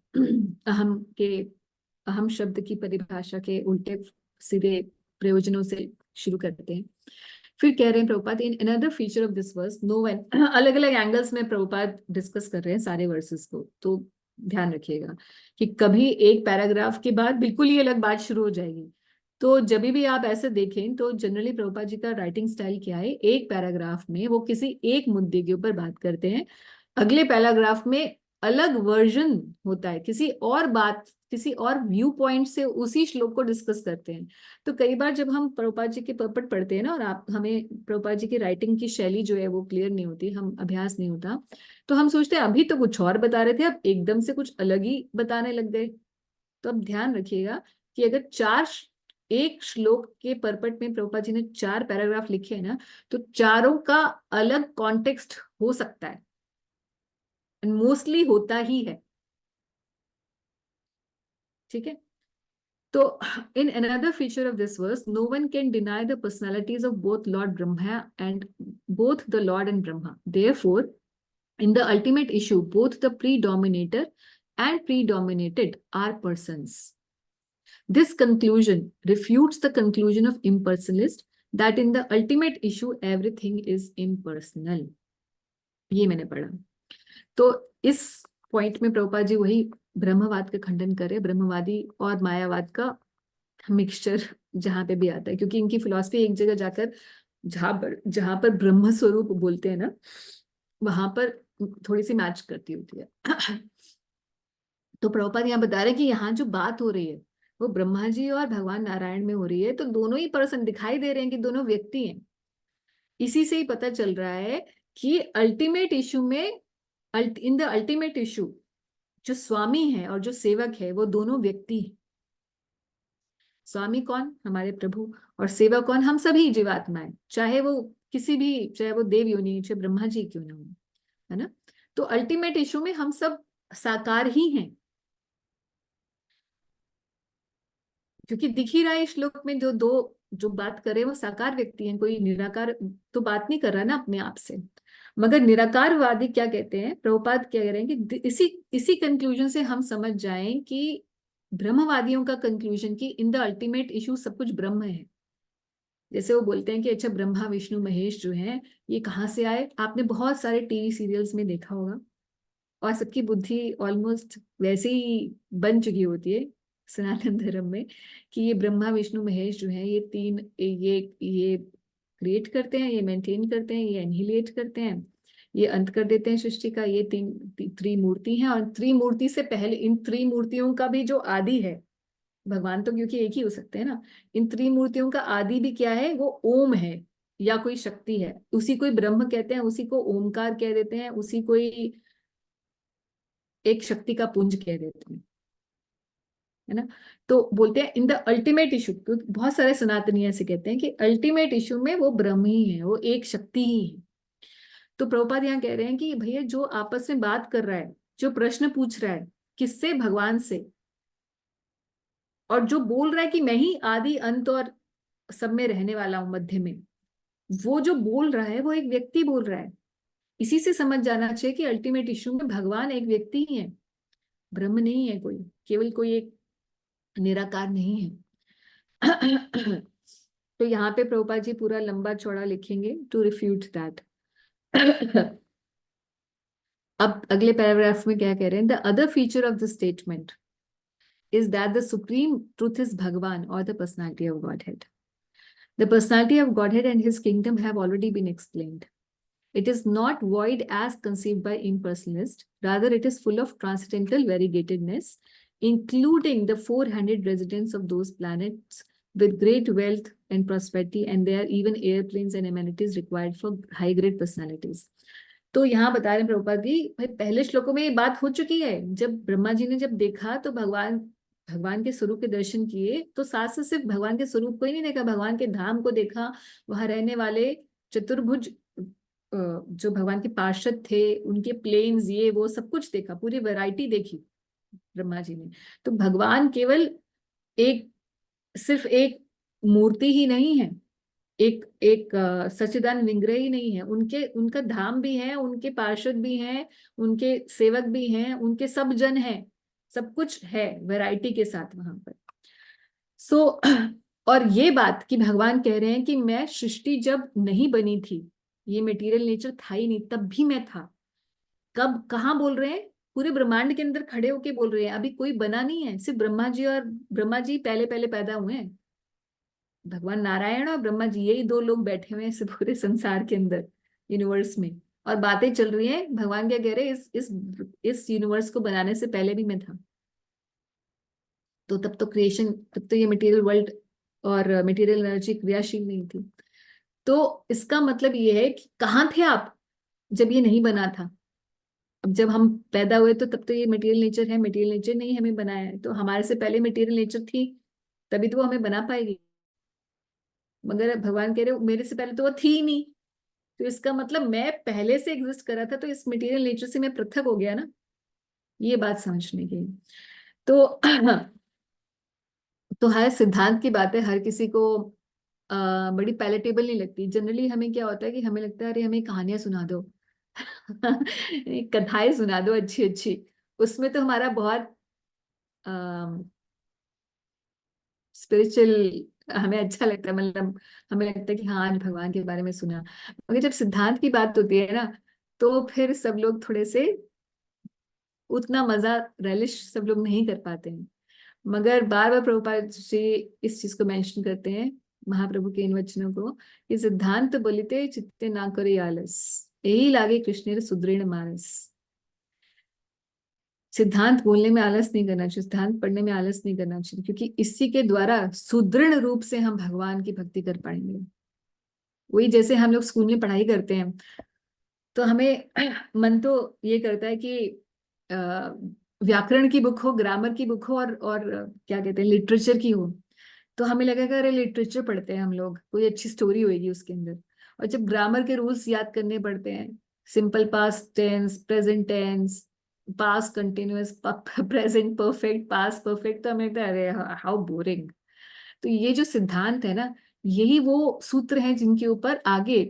अहम शब्द की परिभाषा के उल्टे सीधे प्रयोजनों से शुरू करते हैं. फिर कह रहे हैं Prabhupada in another feature of this verse no one. अलग अलग एंगल्स में प्रभुपाद डिस्कस कर रहे हैं सारे वर्सेस को. तो ध्यान रखिएगा कि कभी एक पैराग्राफ के बाद बिल्कुल ही अलग बात शुरू हो जाएगी. तो जब भी आप ऐसे देखें तो जनरली प्रभुपाद जी का राइटिंग स्टाइल क्या है, एक पैराग्राफ में वो किसी एक मुद्दे के ऊपर बात करते हैं, अगले पैराग्राफ में अलग वर्जन होता है, किसी और व्यू पॉइंट से उसी श्लोक को डिस्कस करते हैं. तो कई बार जब हम प्रभुपाद जी के पर्पट पढ़ते हैं ना, और हमें प्रभुपाद जी की राइटिंग की शैली जो है वो क्लियर नहीं होती, हम अभ्यास नहीं होता, तो हम सोचते हैं अभी तो कुछ और बता रहे थे, अब एकदम से कुछ अलग ही बताने लग गए. तो अब ध्यान रखिएगा कि अगर एक श्लोक के पर्पट में प्रभुपाद जी ने 4 पैराग्राफ लिखे हैं ना, तो चारों का अलग कॉन्टेक्स्ट हो सकता है, मोस्टली होता ही है. ठीक है. तो in another feature of this verse, no one can deny the personalities of both Lord Brahma and both the Lord and Brahma. Therefore, in the ultimate issue, both the predominator and predominated are persons. This conclusion refutes the conclusion of impersonalist that in the ultimate issue everything is impersonal. ये मैंने पढ़ा. तो इस point में प्रभुपाद जी वही ब्रह्मवाद का खंडन करे, ब्रह्मवादी और मायावाद का मिक्सचर जहां पे भी आता है, क्योंकि इनकी फिलॉसफी एक जगह जाकर जहां पर ब्रह्म स्वरूप बोलते हैं ना, वहां पर थोड़ी सी मैच करती होती है. तो प्रभुपाद यहाँ बता रहे हैं कि यहाँ जो बात हो रही है वो ब्रह्मा जी और भगवान नारायण में हो रही है, तो दोनों ही पर्सन दिखाई दे रहे हैं कि दोनों व्यक्ति हैं. इसी से ही पता चल रहा है कि अल्टीमेट इशू में, इन द अल्टीमेट इशू, जो स्वामी है और जो सेवक है वो दोनों व्यक्ति हैं. स्वामी कौन? हमारे प्रभु। और सेवा कौन? हम सभी जीवात्माएं, चाहे वो चाहे वो देव योनि, चाहे ब्रह्मा जी क्यों ना हो, है ना। तो अल्टीमेट इशू में हम सब साकार ही हैं, क्योंकि दिख ही रहा है श्लोक में जो बात करे वो साकार व्यक्ति हैं, कोई निराकार तो बात नहीं कर रहा ना अपने आप से। मगर निराकारवादी क्या कहते हैं, प्रभुपाद क्या कह रहे हैं कि इसी कंक्लूजन से हम समझ जाएं कि ब्रह्मवादियों का कंक्लूजन कि इन द अल्टीमेट इशू सब कुछ ब्रह्म है। जैसे वो बोलते हैं कि अच्छा ब्रह्मा विष्णु महेश जो हैं ये कहाँ से आए, आपने बहुत सारे टीवी सीरियल्स में देखा होगा, और सबकी बुद्धि ऑलमोस्ट वैसे ही बन चुकी होती है सनातन धर्म में कि ये ब्रह्मा विष्णु महेश जो है ये तीन, ये क्रिएट करते हैं, ये मेंटेन करते हैं, ये एनहिलेट करते हैं, ये अंत कर देते हैं सृष्टि का। ये त्रिमूर्ति हैं, और त्रिमूर्ति से पहले इन त्रिमूर्तियों का भी जो आदि है, भगवान तो क्योंकि एक ही हो सकते हैं ना, इन त्रिमूर्तियों का आदि भी क्या है, वो ओम है या कोई शक्ति है, उसी को ब्रह्म कहते हैं, उसी को ओमकार कह देते हैं, उसी को एक शक्ति का पुंज कह देते हैं, है ना। तो बोलते हैं इन द अल्टीमेट इशू, क्योंकि बहुत सारे सनातनी ऐसे कहते हैं कि अल्टीमेट इशू में वो ब्रह्म ही है, वो एक शक्ति ही है। तो प्रभुपाद यहाँ कह रहे हैं कि भैया जो आपस में बात कर रहा है, जो प्रश्न पूछ रहा है, किससे? भगवान से। और जो बोल रहा है कि मैं ही आदि अंत और सब में रहने वाला हूं, मध्य में, वो जो बोल रहा है वो एक व्यक्ति बोल रहा है। इसी से समझ जाना चाहिए कि अल्टीमेट इशू में भगवान एक व्यक्ति ही है, ब्रह्म नहीं है कोई, केवल कोई एक निराकार नहीं है। तो यहाँ पे प्रभुपाद जी पूरा लंबा चौड़ा लिखेंगे टू रिफ्यूट दैट। अब अगले पैराग्राफ में क्या कह रहे हैं, the other feature of the statement is that the supreme truth is Bhagavan, or the personality of Godhead. The personality of Godhead and his kingdom have already been explained. It is not void as conceived by impersonalists, rather it is full of transcendental variegatedness, including the 400 residents of those planets with great wealth and prosperity, and there are even airplanes and amenities required for high-grade personalities. तो यहाँ बता रहे हैं प्रभुपाद जी, भाई पहले श्लोकों में ये बात हो चुकी है। जब ब्रह्मा जी ने जब देखा तो भगवान के स्वरूप के दर्शन किए, तो साथ से सिर्फ भगवान के स्वरूप को ही नहीं देखा, भगवान के धाम को देखा, वहां रहने वाले चतुर्भुज जो भगवान के पार्षद थे, उनके प्लेन्स, ये वो सब कुछ देखा, पूरी वैरायटी देखी ब्रह्मा जी ने। तो भगवान केवल सिर्फ एक मूर्ति ही नहीं है, एक सच्चिदानंद विग्रह ही नहीं है, उनका धाम भी है, उनके पार्षद भी हैं, उनके सेवक भी हैं, उनके सब जन हैं, सब कुछ है वैरायटी के साथ वहां पर। सो और ये बात कि भगवान कह रहे हैं कि मैं सृष्टि जब नहीं बनी थी, ये मटेरियल नेचर था ही नहीं, तब भी मैं था। कब, कहाँ बोल रहे हैं? पूरे ब्रह्मांड के अंदर खड़े होके बोल रहे हैं, अभी कोई बना नहीं है, सिर्फ ब्रह्मा जी, और ब्रह्मा जी पहले पहले पैदा हुए हैं। भगवान नारायण और ब्रह्मा जी, यही दो लोग बैठे हुए हैं इस पूरे संसार के अंदर, यूनिवर्स में, और बातें चल रही हैं। भगवान क्या कह रहे हैं, इस यूनिवर्स को बनाने से पहले भी मैं था। तो तब तो ये मटेरियल वर्ल्ड और मटेरियल एनर्जी क्रियाशील नहीं थी। तो इसका मतलब ये है कि कहाँ थे आप जब ये नहीं बना था? अब जब हम पैदा हुए तो तब तो ये मटेरियल नेचर है, मटेरियल नेचर नहीं हमें बनाया है, तो हमारे से पहले मटेरियल नेचर थी, तभी तो वो हमें बना पाएगी। मगर भगवान कह रहे हो मेरे से पहले तो वो थी ही नहीं, तो इसका मतलब मैं पहले से एग्जिस्ट कर रहा था, तो इस मटेरियल नेचर से मैं पृथक हो गया ना, ये बात समझने की। तो तो हर सिद्धांत की बातें हर किसी को बड़ी पैलेटेबल नहीं लगती। जनरली हमें क्या होता है कि हमें लगता है अरे हमें कहानियां सुना दो, कथाएं सुना दो अच्छी अच्छी, उसमें तो हमारा बहुत स्पिरिचुअल हमें अच्छा लगता है, मतलब हमें लगता है कि हाँ आज भगवान के बारे में सुना। मगर जब सिद्धांत की बात होती है ना, तो फिर सब लोग थोड़े से उतना मजा रेलिश सब लोग नहीं कर पाते हैं। मगर बार बार प्रभुपाद जी इस चीज को मेंशन करते हैं, महाप्रभु के इन वचनों को, कि सिद्धांत बोलिते चित्ते ना करे आलस, यही लागे कृष्ण सुदृढ़ मानस। सिद्धांत बोलने में आलस नहीं करना चाहिए, सिद्धांत पढ़ने में आलस नहीं करना चाहिए, क्योंकि इसी के द्वारा सुदृढ़ रूप से हम भगवान की भक्ति कर पाएंगे। वही जैसे हम लोग स्कूल में पढ़ाई करते हैं, तो हमें मन तो ये करता है कि व्याकरण की बुक हो, ग्रामर की बुक हो, और क्या कहते हैं लिटरेचर की हो, तो हमें लगेगा अरे लिटरेचर पढ़ते हैं हम लोग, कोई अच्छी स्टोरी होगी उसके अंदर। और जब ग्रामर के रूल्स याद करने पड़ते हैं, simple past tense, present tense, past continuous, present perfect, past perfect, तो हमें लगता है अरे हाउ बोरिंग। तो ये जो सिद्धांत है ना, यही वो सूत्र हैं जिनके ऊपर आगे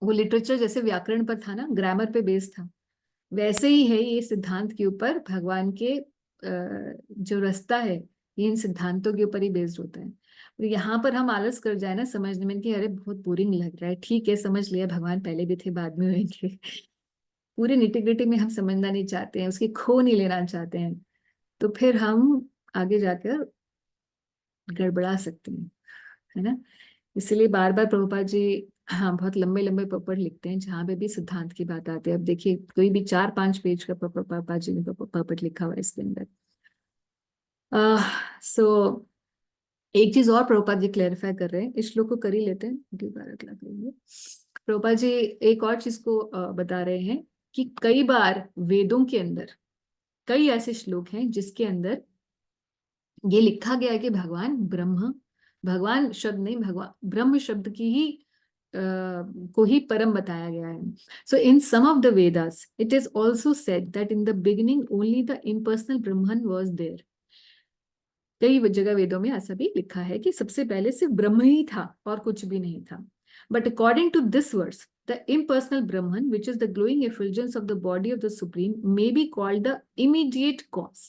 वो लिटरेचर जैसे व्याकरण पर था ना, ग्रामर पे बेस्ड था, वैसे ही है ये सिद्धांत के ऊपर भगवान के जो रास्ता है, ये इन सिद्धांतों के ऊपर ही बेस्ड होता है। और यहाँ पर हम आलस कर जाए ना समझने में कि अरे बहुत बोरिंग लग रहा है, ठीक है समझ लिया भगवान पहले भी थे बाद में होंगे, पूरे निटिग्रिटी में हम समझना नहीं चाहते हैं, उसकी खो नहीं लेना चाहते हैं, तो फिर हम आगे जाकर गड़बड़ा सकते हैं, है ना। इसलिए बार बार प्रभुपाद जी हाँ बहुत लंबे लंबे पेपर लिखते हैं जहाँ पे भी सिद्धांत की बात आती है। अब देखिए कोई भी 4-5 पेज का प्रभुपाद जी ने पेपर लिखा हुआ है इसके अंदर। सो एक चीज और प्रभुपाद जी क्लेरिफाई कर रहे हैं, इस श्लोक को कर ही लेते हैं, अगली बार अगला करेंगे। प्रभुपाद जी एक और चीज को बता रहे हैं कि कई बार वेदों के अंदर कई ऐसे श्लोक हैं जिसके अंदर ये लिखा गया है कि भगवान ब्रह्म, भगवान शब्द नहीं, भगवान ब्रह्म शब्द की ही को ही परम बताया गया है। So in some of the Vedas it is also said that in the beginning only the impersonal Brahman was there. कई जगह वेदों में ऐसा भी लिखा है कि सबसे पहले सिर्फ ब्रह्म ही था और कुछ भी नहीं था। But according to this verse the impersonal Brahman, which is the glowing effulgence of the body of the Supreme, may be called the immediate cause.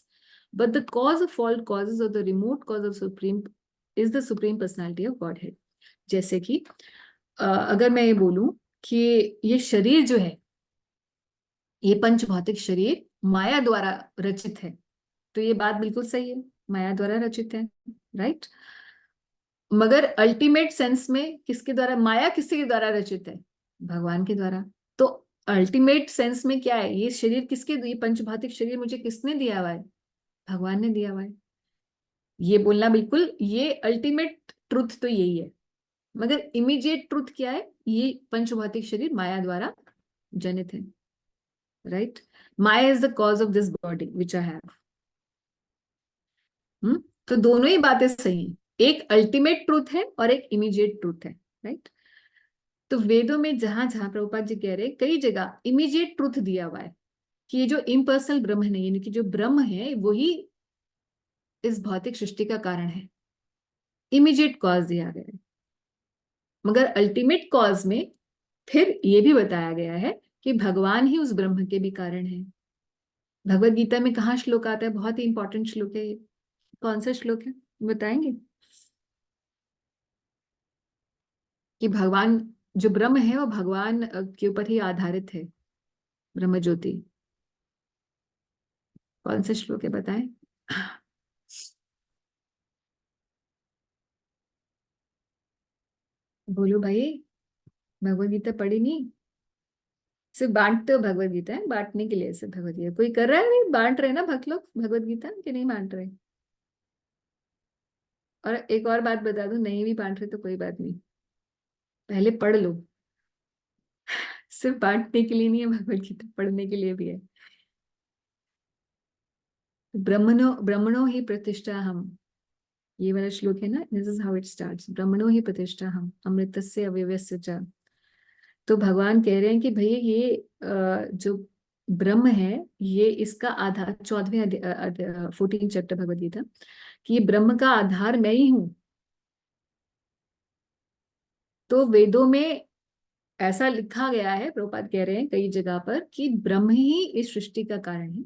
But the cause of all causes or the remote cause of Supreme is the Supreme Personality of Godhead. जैसे कि अगर मैं ये बोलूं कि ये शरीर जो है, ये पंच भौतिक शरीर माया द्वारा रचित है, तो ये बात बिल्कुल सही है, माया द्वारा रचित है, राइट। मगर अल्टीमेट सेंस में किसके द्वारा, माया किसके द्वारा रचित है, भगवान के द्वारा। तो अल्टीमेट सेंस में क्या है, ये शरीर किसके, ये पंचभौतिक शरीर मुझे किसने दिया हुआ है, भगवान ने दिया हुआ है। ये बोलना बिल्कुल, ये अल्टीमेट ट्रुथ तो यही है। मगर इमीडिएट ट्रुथ क्या है, ये पंचभौतिक शरीर माया द्वारा जनित है, right. Maya is the cause of this body which I have. तो दोनों ही बातें सही हैं, एक अल्टीमेट ट्रूथ है और एक इमीडिएट ट्रूथ है, राइट। तो वेदों में जहां जहां प्रभुपाद जी कह रहे हैं, कई जगह इमीडिएट ट्रूथ दिया हुआ है कि ये जो इम्पर्सनल ब्रह्म है, यानी कि जो ब्रह्म है वही इस भौतिक सृष्टि का कारण है, इमीडिएट कॉज दिया गया है। मगर अल्टीमेट कॉज में फिर ये भी बताया गया है कि भगवान ही उस ब्रह्म के भी कारण है। भगवत गीता में कहाँ श्लोक आता है, बहुत ही इंपॉर्टेंट श्लोक है, कौन सा श्लोक है बताएंगे, कि भगवान जो ब्रह्म है वो भगवान के ऊपर ही आधारित है, ब्रह्म ज्योति। कौन सा श्लोक है बताएं। बोलो भाई, भगवत गीता पढ़ी नहीं, सिर्फ बांटते हो भगवत गीता है, बांटने के लिए सिर्फ भगवत गीता कोई कर रहा है, नहीं बांट रहे ना भक्त लोग भगवत गीता, कि नहीं बांट रहे। और एक और बात बता दूं, नहीं भी बांट रहे तो कोई बात नहीं, पहले पढ़ लो, सिर्फ बांटने के लिए नहीं है भगवत गीता, पढ़ने के लिए भी है। ब्रह्मणो ब्रह्मणो ही प्रतिष्ठा हम, ये वाला श्लोक है ना, this is how it starts, ब्रह्मणो ही प्रतिष्ठा हम अमृतस्य अव्ययस्य च। तो भगवान कह रहे हैं कि भैया ये जो ब्रह्म है, ये इसका आधार, 14th चैप्टर भगवद गीता, कि ये ब्रह्म का आधार मैं ही हूं। तो वेदों में ऐसा लिखा गया है, प्रभुपाद कह रहे हैं कई जगह पर, कि ब्रह्म ही इस सृष्टि का कारण है।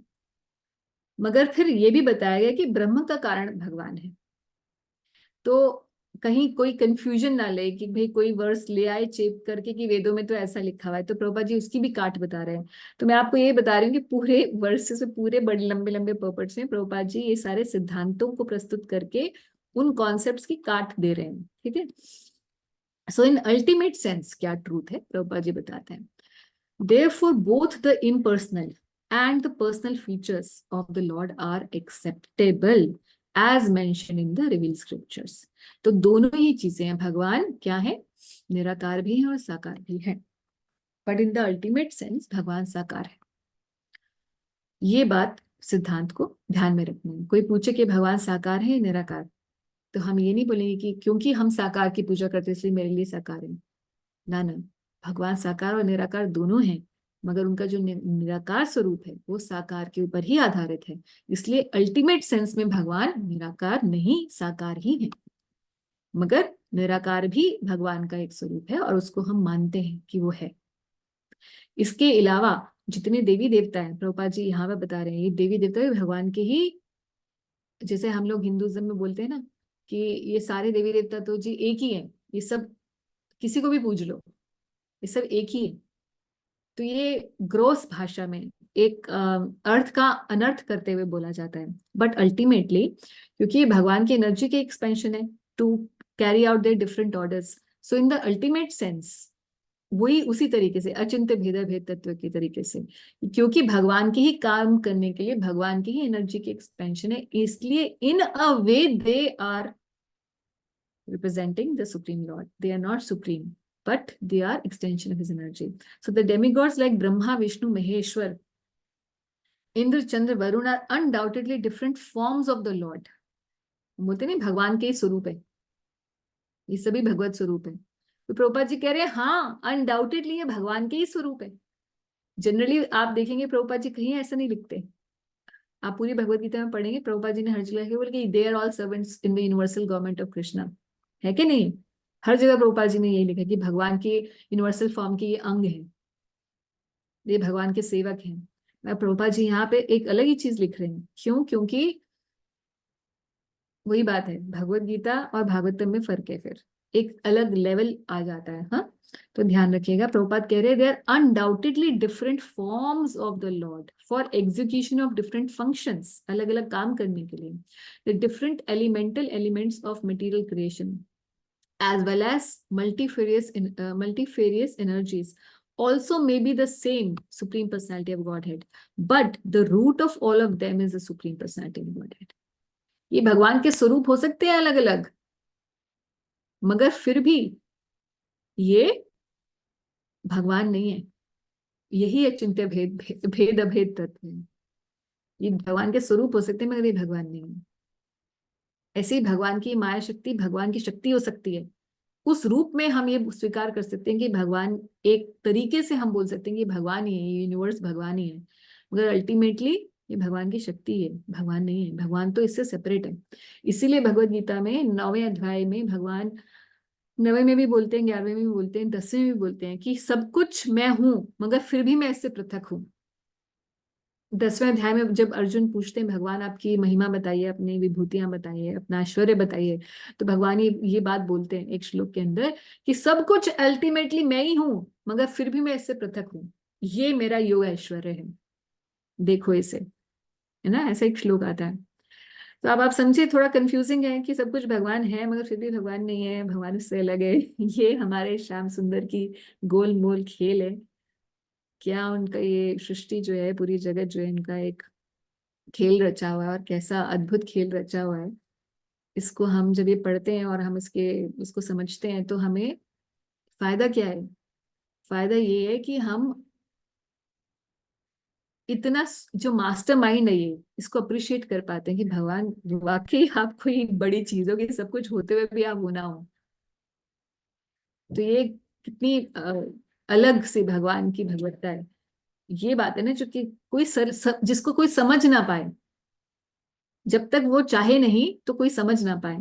मगर फिर ये भी बताया गया कि ब्रह्म का कारण भगवान है। तो कहीं कोई कंफ्यूजन ना ले कि भाई कोई वर्स ले आए चेप करके कि वेदों में तो ऐसा लिखा हुआ है, तो प्रभुपाद जी उसकी भी काट बता रहे हैं। तो मैं आपको ये बता रही हूँ कि पूरे वर्सेस में, पूरे बड़े लंबे लंबे पर्पट्स में प्रभुपाद जी ये सारे सिद्धांतों को प्रस्तुत करके उन कॉन्सेप्ट्स की काट दे रहे हैं, ठीक है। सो इन अल्टीमेट सेंस क्या ट्रूथ है, प्रभुपाद जी बताते हैं, therefore both the impersonal and the personal features of the Lord are acceptable as mentioned in the revealed scriptures। तो दोनों ही चीजें हैं, भगवान क्या है, निराकार भी है और साकार भी है, but in the ultimate sense भगवान साकार है। ये बात सिद्धांत को ध्यान में रखनी है। कोई पूछे कि भगवान साकार है या निराकार, तो हम ये नहीं बोलेंगे कि क्योंकि हम साकार की पूजा करते हैं इसलिए मेरे लिए साकार है। ना ना, भगवान साकार और निराकार दोनों हैं, मगर उनका जो निराकार स्वरूप है वो साकार के ऊपर ही आधारित है। इसलिए अल्टीमेट सेंस में भगवान निराकार नहीं, साकार ही है। मगर निराकार भी भगवान का एक स्वरूप है और उसको हम मानते हैं कि वो है। इसके अलावा जितने देवी देवता हैं, प्रभुपाद जी यहाँ पे बता रहे हैं, ये देवी देवता भी भगवान के ही, जैसे हम लोग हिंदुइज्म में बोलते हैं ना कि ये सारे देवी देवता तो जी एक ही है, ये सब किसी को भी पूज लो, ये सब एक ही है। तो ये ग्रोस भाषा में एक अर्थ का अनर्थ करते हुए बोला जाता है, बट अल्टीमेटली क्योंकि ये भगवान की एनर्जी के एक्सपेंशन है to carry out their different orders, so in the ultimate sense वही उसी तरीके से अचिंत्य भेद भेद तत्व के तरीके से, क्योंकि भगवान के ही काम करने के लिए भगवान की ही एनर्जी की एक्सपेंशन है, इसलिए in a way they are representing the Supreme Lord. They are not supreme, but they are extension of his energy. So the demigods like Brahma, Vishnu, Maheshwar, Indra, Chandra, Varun are undoubtedly different forms of the Lord. बोलते नहीं भगवान के ही स्वरूप है, ये सभी भगवत स्वरूप है। तो प्रभुपाद जी कह रहे हैं हाँ अनडाउटेडली ये भगवान के ही स्वरूप है। जनरली आप देखेंगे प्रभुपाद जी कहीं ऐसा नहीं लिखते, आप पूरी भगवत गीता में पढ़ेंगे प्रभुपाद जी ने हर जगह बोले कि they are all servants in the universal government of Krishna, है कि नहीं? हर जगह प्रभुपाद जी ने यही लिखा कि भगवान के यूनिवर्सल फॉर्म के ये अंग हैं, ये भगवान के सेवक हैं। प्रभुपाद जी यहाँ पे एक अलग ही चीज लिख रहे हैं, क्यों? क्योंकि वही बात है, भगवत गीता और भागवतम में फर्क है, फिर एक अलग लेवल आ जाता है। हाँ, तो ध्यान रखिएगा, प्रभुपाद कह रहे हैं they are undoubtedly different forms of the Lord for execution of different functions, अलग अलग काम करने के लिए, the different elemental elements of material creation as well as multifarious energies also may be the same supreme personality of Godhead, but the root of all of them is the supreme personality of Godhead. ये भगवान के स्वरूप हो सकते हैं अलग अलग, मगर फिर भी ये भगवान नहीं है, यही अचिंत्य भेद अभेद तत्व है। ये भगवान के स्वरूप हो सकते हैं मगर ये भगवान नहीं है। ऐसे ही भगवान की माया शक्ति भगवान की शक्ति हो सकती है, उस रूप में हम ये स्वीकार कर सकते हैं कि भगवान, एक तरीके से हम बोल सकते हैं कि भगवान ही है, ये यूनिवर्स भगवान ही है, मगर अल्टीमेटली ये भगवान की शक्ति है, भगवान नहीं है। भगवान तो इससे सेपरेट है। इसीलिए भगवत गीता में 9वें अध्याय में भगवान 9वें में भी बोलते हैं, 11वें में भी बोलते हैं, 10वें में भी बोलते हैं कि सब कुछ मैं हूं मगर फिर भी मैं इससे पृथक हूं। 10वें अध्याय में जब अर्जुन पूछते हैं भगवान आपकी महिमा बताइए, अपनी विभूतियां बताइए, अपना ऐश्वर्य बताइए, तो भगवान ये बात बोलते हैं एक श्लोक के अंदर कि सब कुछ अल्टीमेटली मैं ही हूं मगर फिर भी मैं इससे पृथक हूं, ये मेरा योग ऐश्वर्य है, देखो इसे, है ना, ऐसा एक श्लोक आता है। तो अब आप समझिए, थोड़ा कंफ्यूजिंग है कि सब कुछ भगवान है मगर फिर भी भगवान नहीं है, भगवान इससे अलग है। ये हमारे श्याम सुंदर की गोलमोल खेल है। क्या उनका ये सृष्टि जो है, पूरी जगत जो है, इनका एक खेल रचा हुआ है, और कैसा अद्भुत खेल रचा हुआ है। इसको हम जब ये पढ़ते हैं और हम इसको समझते हैं तो हमें फायदा क्या है? फायदा ये है कि हम इतना जो मास्टर माइंड है ये, इसको अप्रिशिएट कर पाते हैं कि भगवान वाकई आप कोई बड़ी चीजों की सब कुछ होते हुए भी आप होना हो। तो ये कितनी अलग सी भगवान की भगवत्ता है। ये बात है ना, जो कि जिसको कोई समझ ना पाए, जब तक वो चाहे नहीं तो कोई समझ ना पाए,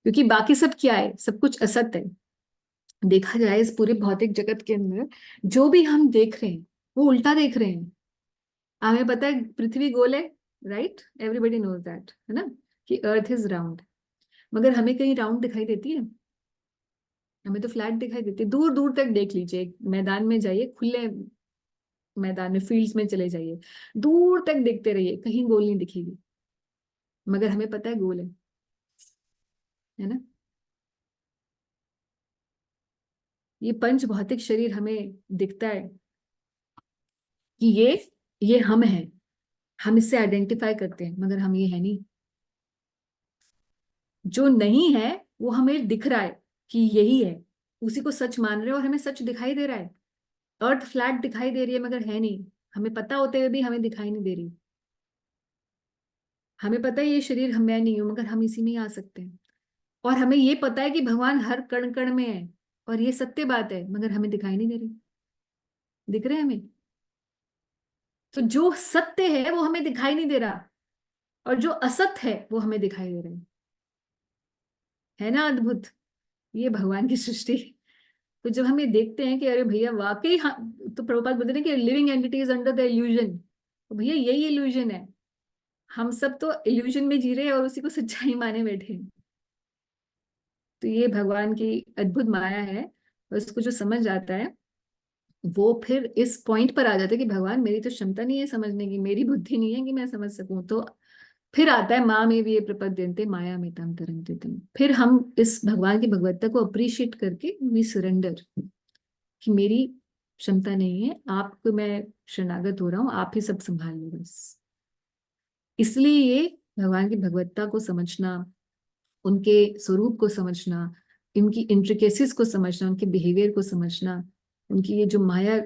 क्योंकि बाकी सब क्या है, सब कुछ असत्य है। देखा जाए इस पूरे भौतिक जगत के अंदर जो भी हम देख रहे हैं वो उल्टा देख रहे हैं। हमें पता है पृथ्वी गोल है, राइट, एवरीबडी नोज दैट, है ना, कि अर्थ इज राउंड, मगर हमें कहीं राउंड दिखाई देती है? हमें तो फ्लैट दिखाई देती है। दूर दूर तक देख लीजिए, मैदान में जाइए, खुले मैदान में, फील्ड्स में चले जाइए, दूर तक देखते रहिए, कहीं गोल नहीं दिखेगी, मगर हमें पता है गोल है ना। ये पंच भौतिक शरीर हमें दिखता है कि ये हम हैं, हम इससे आइडेंटिफाई करते हैं, मगर हम ये है नहीं। जो नहीं है वो हमें दिख रहा है कि यही है, उसी को सच मान रहे हो, और हमें सच दिखाई दे रहा है। अर्थ फ्लैट दिखाई दे रही है मगर है नहीं, हमें पता होते हुए भी हमें दिखाई नहीं दे रही। हमें पता है ये शरीर मैं नहीं हूं, मगर हम इसी में ही आ सकते हैं। और हमें ये पता है कि भगवान हर कण कण में है, और ये सत्य बात है, मगर हमें दिखाई नहीं दे रही। दिख रहे हैं हमें? तो जो सत्य है वो हमें दिखाई नहीं दे रहा, और जो असत्य है वो हमें दिखाई दे रहा है ना अद्भुत? ये भगवान की सृष्टि। तो जब हम ये देखते हैं कि अरे भैया वाकई, हाँ, तो प्रभुपाद बोलते हैं कि living entity is under the illusion. तो भैया यही इल्यूजन है, हम सब तो इल्यूजन में जी रहे हैं और उसी को सच्चाई माने बैठे हैं। तो ये भगवान की अद्भुत माया है, और उसको जो समझ आता है वो फिर इस पॉइंट पर आ जाता है कि भगवान मेरी तो क्षमता नहीं है समझने की, मेरी बुद्धि नहीं है कि मैं समझ सकूं। तो फिर आता है माँ में भी ये प्रपद्यन्ते माया में तम तरन्ते तम। फिर हम इस भगवान की भगवत्ता को अप्रिशिएट करके वी सरेंडर, कि मेरी क्षमता नहीं है, आपको मैं शरणागत हो रहा हूँ, आप ही सब संभाल लो बस। इसलिए ये भगवान की भगवत्ता को समझना, उनके स्वरूप को समझना, इनकी इंट्रिकेसीज को समझना, उनके बिहेवियर को समझना, उनकी ये जो माया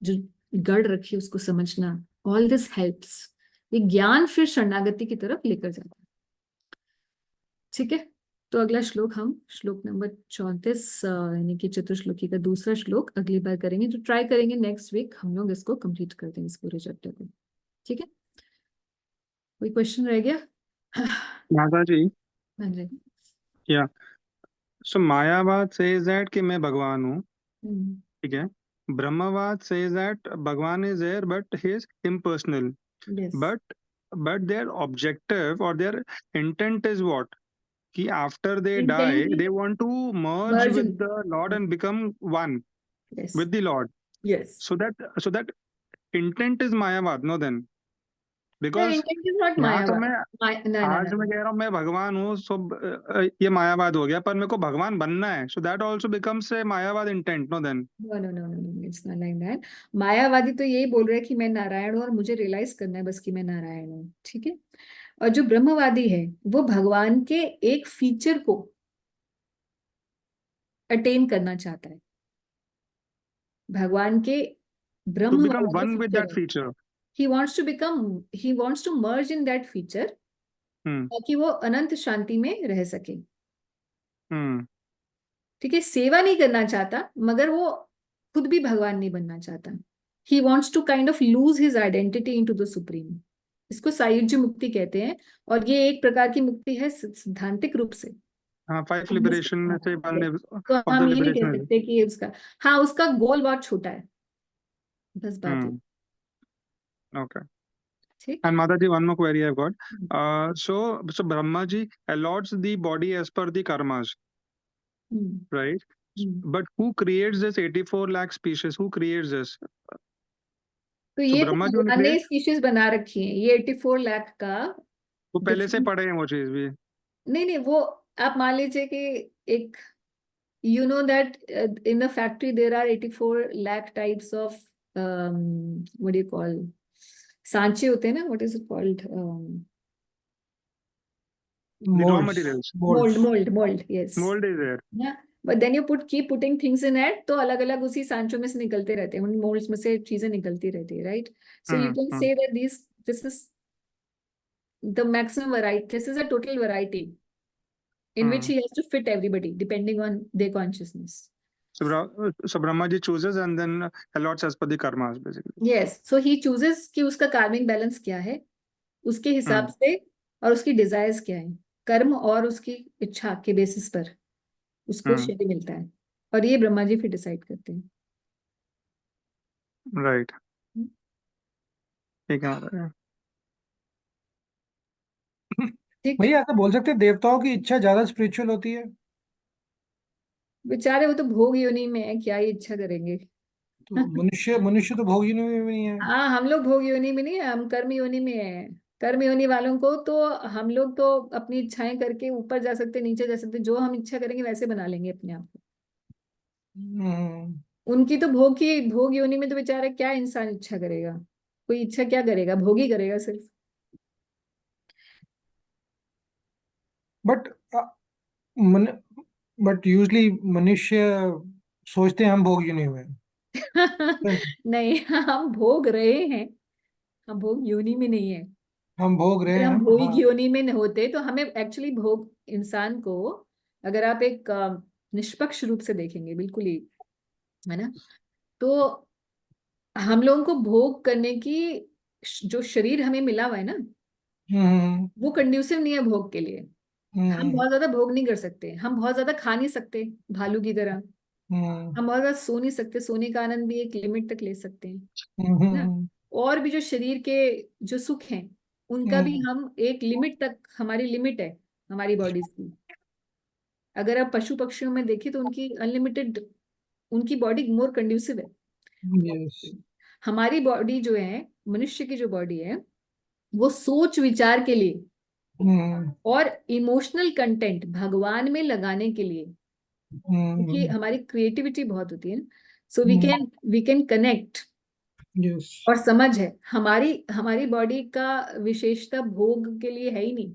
जो गढ़ रखी है उसको समझना, ऑल दिस हेल्प्स। ये ज्ञान फिर शरणागति की तरफ लेकर जाता है। ठीक है, तो अगला श्लोक हम श्लोक नंबर 34 यानी कि चतुर्श्लोकी का दूसरा श्लोक अगली बार करेंगे। तो ट्राई करेंगे नेक्स्ट वीक हम लोग इसको कंप्लीट कर देंगे, इस पूरे चैप्टर को। ठीक है, कोई क्वेश्चन रह गया? माता जी, हाँ जी। या सो मायावाद सेज दैट कि मैं भगवान हूँ, हम्म, ठीक है। ब्रह्मवाद says that Bhagavan is there but he is impersonal, yes, but their objective or their intent is what? कि after they die intent they want to merge merge with in, the Lord and become one yes, with the Lord. yes. So that intent is mayavad, no? Then The because intent is not यहाँ तो मायावाद। मैं No, no, आज no. मैं कह रहा हूँ मैं भगवान हूँ, सो ये मायावाद हो गया, पर मेरे को भगवान बनना है, so that also becomes a मायावाद intent, no? Then No, no, no, no, no, it's not like that. मायावादी तो यही बोल रहा है कि मैं नारायण हूँ और मुझे रियलाइज करना है बस कि मैं नारायण हूँ। ठीक है, और जो ब्रह्मवादी है वो भगवान के एक फीचर को अटेन करना चाहता है। भगवान के to ब्रह्म become वाला जो one with फीचर that है, feature. he wants to merge in that feature, हम्म ताकि वो अनंत शांति में रह सके। हम्म ठीक है, सेवा नहीं करना चाहता, मगर वो खुद भी भगवान नहीं बनना चाहता। He wants to kind of lose his identity into the supreme. इसको सायुज्य मुक्ति कहते हैं, और ये एक प्रकार की मुक्ति है सिद्धांतिक रूप से। हाँ, 5 हम इस- liberation में से one तो of the हम ये नहीं कह liberation है। सकते कि उसका, हाँ, उसका गोल बहुत छोटा है, बस बात है। Okay. ठीक। And Mataji, one more query I've got. So Brahmaji allots the body as per the karmas, hmm, right? Hmm. But who creates this 84 lakh species? Who creates this? तो So ये तो Brahmaji only भगवान ने create, species बना रखी है, ये 84 लाख का वो पहले से डिफरेंट। पढ़े हैं वो चीज भी। नहीं नहीं, वो आप मान लीजिए कि एक, you know that in the factory there are 84 lakh types of what do you call, सांचे होते हैं ना, what is it called, The raw molds, materials. mold, yes. Mold is there. Yeah, but then you keep putting things in it, तो अलग अलग उसी सांचों में से निकलते रहते हैं, उन मोल्ड्स में से चीजें निकलती रहती है, right? So you can say that this is the maximum variety, this is a total variety in which he has to fit everybody depending on their consciousness. So Brahmaji chooses and then allots as per the karmas basically. Yes, so he chooses कि उसका कार्मिक balance क्या है, उसके हिसाब हम्म से, और उसकी डिजायर्स क्या है, कर्म और उसकी इच्छा के बेसिस पर उसको हम्म शरीर मिलता है, और ये ब्रह्मा जी फिर डिसाइड करते हैं। राइट, ठीक है। ठीक। भैया ऐसा बोल सकते हैं देवताओं की इच्छा ज्यादा स्पिरिचुअल होती है? बेचारे वो तो भोग योनि में है, क्या ही इच्छा करेंगे। तो मनुष्य मनुष्य तो भोग योनि में भी नहीं है। हाँ, हम लोग भोग योनि में नहीं है, हम कर्म योनि में है। कर्म योनि वालों को तो हम लोग तो अपनी इच्छाएं करके ऊपर जा सकते, नीचे जा सकते, जो हम इच्छा करेंगे वैसे बना लेंगे अपने आप को। हम्म, उनकी तो भोग योनि में तो बेचारा क्या इंसान इच्छा करेगा, कोई इच्छा क्या करेगा, भोग ही करेगा सिर्फ। बट मन बट यूजली मनुष्य सोचते हैं हम भोग योनि में हैं। नहीं, हम भोग रहे हैं, हम भोग योनि में नहीं है। हम भोग रहे अगर हैं हम हम, भोगी हाँ। योनि में न होते तो हमें एक्चुअली भोग, इंसान को अगर आप एक निष्पक्ष रूप से देखेंगे, बिल्कुल ही, है ना, तो हम लोगों को भोग करने की जो शरीर हमें मिला हुआ है ना, हम्म वो कंड्यूसिव नहीं है भोग के लिए। हम हम्म बहुत ज्यादा भोग नहीं कर सकते, हम बहुत ज्यादा खा नहीं सकते भालू की तरह, हम्म हम बहुत ज्यादा सो नहीं सकते, सोने का आनंद भी एक लिमिट तक ले सकते हैं, है ना। हम्म और भी जो शरीर के जो सुख हैं, उनका भी हम्म हम एक लिमिट तक, हमारी लिमिट है हमारी बॉडीज की। अगर आप पशु पक्षियों में देखें तो उनकी अनलिमिटेड, उनकी बॉडी मोर कंड्यूसिव है। यस। हमारी बॉडी जो है, मनुष्य की जो बॉडी है, वो सोच विचार के लिए हम्म और इमोशनल कंटेंट भगवान में लगाने के लिए, क्योंकि हमारी क्रिएटिविटी बहुत होती है, so we can connect. Yes. और समझ है, हमारी हमारी बॉडी का विशेषता भोग के लिए है ही नहीं।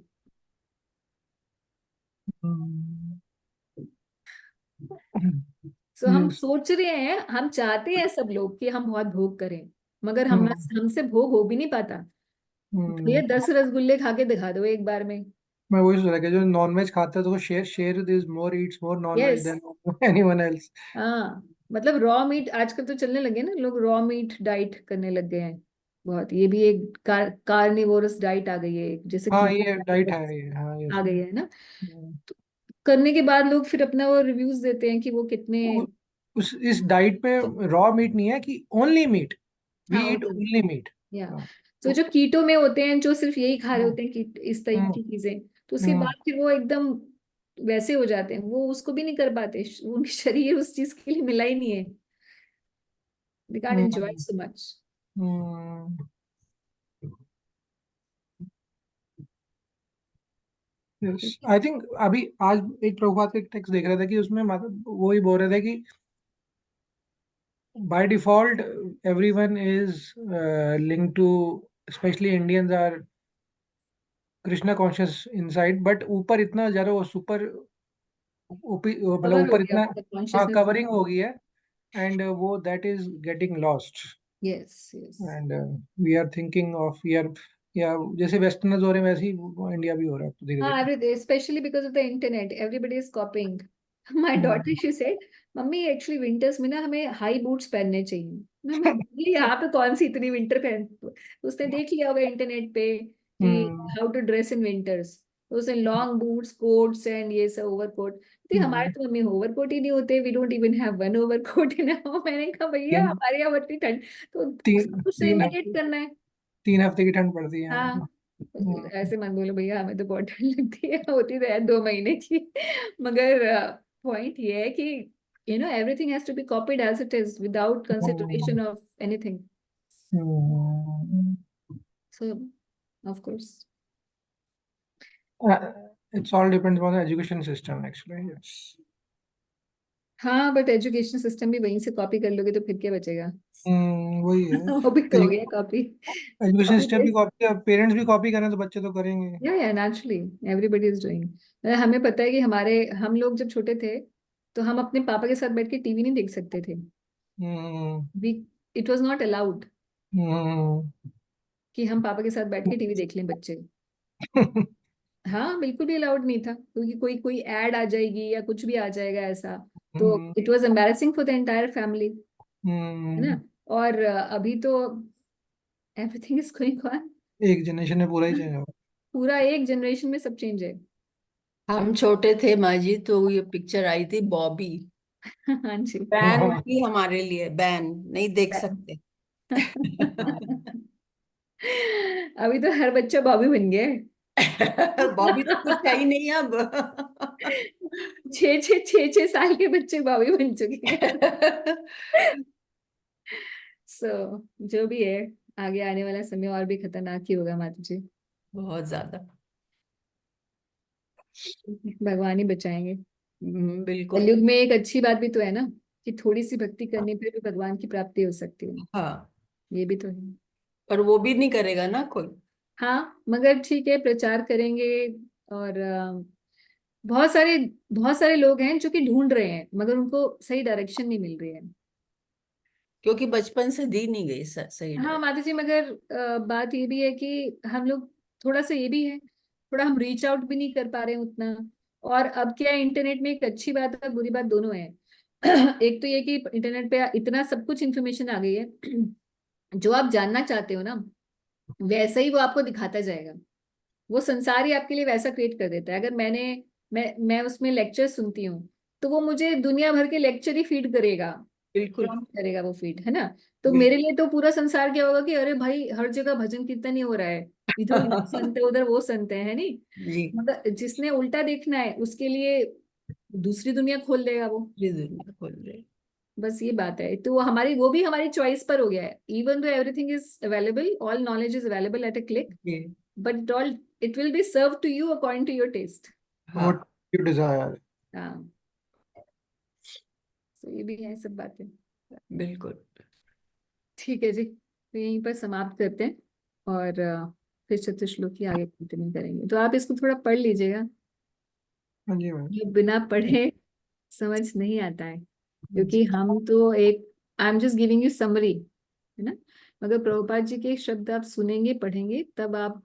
सो हम यस। सोच रहे हैं, हम चाहते हैं सब लोग कि हम बहुत भोग करें, मगर हम हमसे भोग हो भी नहीं पाता। भैया 10 रसगुल्ले खा के दिखा दो एक बार में। मैं वही सोच रहा कि जो नॉनवेज खाते हैं तो वो शेर शेर is more eats more nonveg yes, then anyone else. हाँ, मतलब रॉ मीट आजकल तो चलने लगे ना, लोग रॉ मीट डाइट करने लग गए हैं बहुत। ये भी एक कार्निवोरस डाइट आ गई है, जैसे हाँ कीटो ये डाइट है ये, हाँ यस। आ गई है ना। तो करने के बाद लोग फिर अपना वो रिव्यूज देते हैं कि वो कितने, उस इस डाइट पे रॉ मीट नहीं है कि ओनली मीट, वी हाँ, ईट ओनली मीट। या तो तो जो कीटो में होते हैं, जो सिर्फ यही खा रहे हम्म होते हैं कि इस टाइप हम्म की चीजें, तो उसके हम्म बाद फिर वो एकदम वैसे हो जाते हैं, वो उसको भी नहीं कर पाते, उनके शरीर उस चीज के लिए मिला ही नहीं है, they can't enjoy hmm so much. Hmm yes. I think अभी आज एक प्रभुपाद का टेक्स्ट देख रहा था कि उसमें मतलब वो ही बोल रहे थे कि by default everyone is linked to, especially Indians are Krishna conscious inside, but ऊपर इतना ज्यादा वो सुपर मतलब कवर हो ऊपर गया इतना, मतलब हाँ कॉन्शियसनेस। कवरिंग हो गई है, एंड वो that is getting lost. Yes, yes. And we are thinking of, we are, या जैसे वेस्टर्नर्स हो रहे हैं वैसे ही इंडिया भी हो रहा है धीरे हाँ, धीरे। every especially because of the internet, everybody is copying. My daughter, she said, mummy actually winters में ना हमें हाई बूट्स पहनने चाहिए। मैं ये यहाँ पे कौन सी इतनी विंटर पहन, उसने देख लिया होगा इंटरनेट पे कि hmm how to dress in winters, तो उसने लॉन्ग बूट्स, कोट्स एंड ये सब ओवरकोट। थी हमारे तो मम्मी ओवरकोट ही नहीं होते, we don't even have one overcoat in our. मैंने कहा भैया तीन हमारे यहाँ इतनी ठंड, तो सब तीन कुछ तीन इमिटेट हफ्ते करना है। 3 हफ्ते की ठंड पड़ती है यहाँ हाँ, पे। ऐसे मत बोलो भैया, हमें तो बहुत ठंड लगती है, होती तो है 2 महीने की। मगर पॉइंट ये है कि everything has to be copied as it is without hmm consideration of anything, hmm so of course. It's all depends on the education system actually. Yes. हाँ, बट एजुकेशन सिस्टम भी वहीं से कॉपी कर लोगे तो फिर क्या बचेगा। वही है। वो भी तो हो गया कॉपी, एजुकेशन कॉपी सिस्टम भी कॉपी, पेरेंट्स भी कॉपी करें तो बच्चे तो करेंगे। या नेचुरली एवरीबॉडी इज डूइंग। हमें पता है कि हमारे, हम लोग जब छोटे थे तो हम अपने पापा के साथ बैठ के टीवी नहीं देख सकते थे। Hmm we it was not allowed hmm कि हम पापा के साथ बैठ के टीवी देख लें बच्चे। हाँ, बिल्कुल भी अलाउड नहीं था, क्योंकि कोई कोई ऐड आ जाएगी या कुछ भी आ जाएगा ऐसा, तो hmm it was embarrassing for the entire family, है हम्म ना। और अभी तो एवरीथिंग इज गोइंग ऑन, एक जनरेशन में पूरा ही चेंज होगा। पूरा एक जनरेशन में सब चेंज है। हम छोटे थे माँ जी तो ये पिक्चर आई थी बॉबी, हाँ जी। बैन हाँ। थी हमारे लिए, बैन, नहीं देख सकते। अभी तो हर बच्चा बॉबी बन गया है। बॉबी तो कुछ है ही नहीं अब। 6 6 6 6 साल के बच्चे बॉबी बन चुके हैं। सो जो भी है, आगे आने वाला समय और भी खतरनाक ही होगा माता जी, बहुत ज्यादा। भगवान ही बचाएंगे। बिल्कुल। कलयुग में एक अच्छी बात भी तो है ना, कि थोड़ी सी भक्ति करने पे भी भगवान की प्राप्ति हो सकती है, हाँ, ये भी तो है। पर वो भी नहीं करेगा ना कोई। हाँ, मगर ठीक है, प्रचार करेंगे। और बहुत सारे लोग हैं जो कि ढूंढ रहे हैं, मगर उनको सही डायरेक्शन नहीं मिल रही है। क्योंकि बचपन से दी नहीं गई सही हाँ डायरेक्शन। माता जी, मगर बात ये भी है कि हम लोग थोड़ा सा ये भी है, थोड़ा हम रीच आउट भी नहीं कर पा रहे हैं उतना। और अब क्या है, इंटरनेट में एक अच्छी बात और बुरी बात दोनों है। एक तो ये कि इंटरनेट पे इतना सब कुछ इंफॉर्मेशन आ गई है, जो आप जानना चाहते हो ना वैसा ही वो आपको दिखाता जाएगा। वो संसार ही आपके लिए वैसा क्रिएट कर देता है। अगर मैं उसमें लेक्चर सुनती हूँ, तो वो मुझे दुनिया भर के लेक्चर ही फीड करेगा, बिल्कुल प्रॉम्प्ट करेगा वो फीड, है ना। तो बिल्कुल मेरे लिए तो पूरा संसार क्या होगा कि अरे भाई हर जगह भजन कीर्तन ही हो रहा है, इधर ये संत है उधर वो संत है नहीं। जी, मतलब जिसने उल्टा देखना है उसके लिए दूसरी दुनिया खोल देगा वो। ये दुनिया खोल रहे। बस ये बात है, तो वो भी हमारी चॉइस पर हो गया है। Even though everything is available, all knowledge is available at a click, जी, but it will be serve to you according to your taste. हाँ what you desire. हाँ, तो ये भी है सब बातें। बिल्कुल। ठीक है जी, तो यहीं पर समाप्त करते हैं, और फिर चतुश्लोकी आगे कंटिन्यू करेंगे। तो आप इसको थोड़ा पढ़ लीजिएगा, हाँ जी मैम। ये बिना पढ़े समझ नहीं आता है, हाँ क्योंकि जी। हम तो एक, I am just giving you summary, है ना। मगर प्रभुपाद जी के शब्द आप सुनेंगे पढ़ेंगे तब आप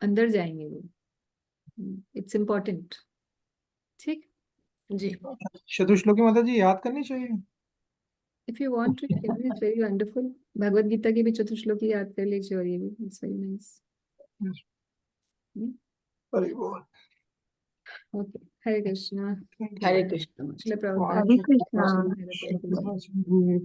अंदर जाएंगे वो, इट्स इम्पोर्टेंट। ठीक, जी, चतुश्लोकी माता जी याद करनी चाहिए। If you want to, it's very wonderful. Bhagavad Gita की भी चतुश्लोकी याद कर लीजिए, और ये भी इट्स वेरी नाइस। अरे बोल। Okay, Hare Krishna. Thank you. Hare Krishna. Srila Prabhupada Hare ji, Krishna. Srila Hare Prabhu ji. Thank you.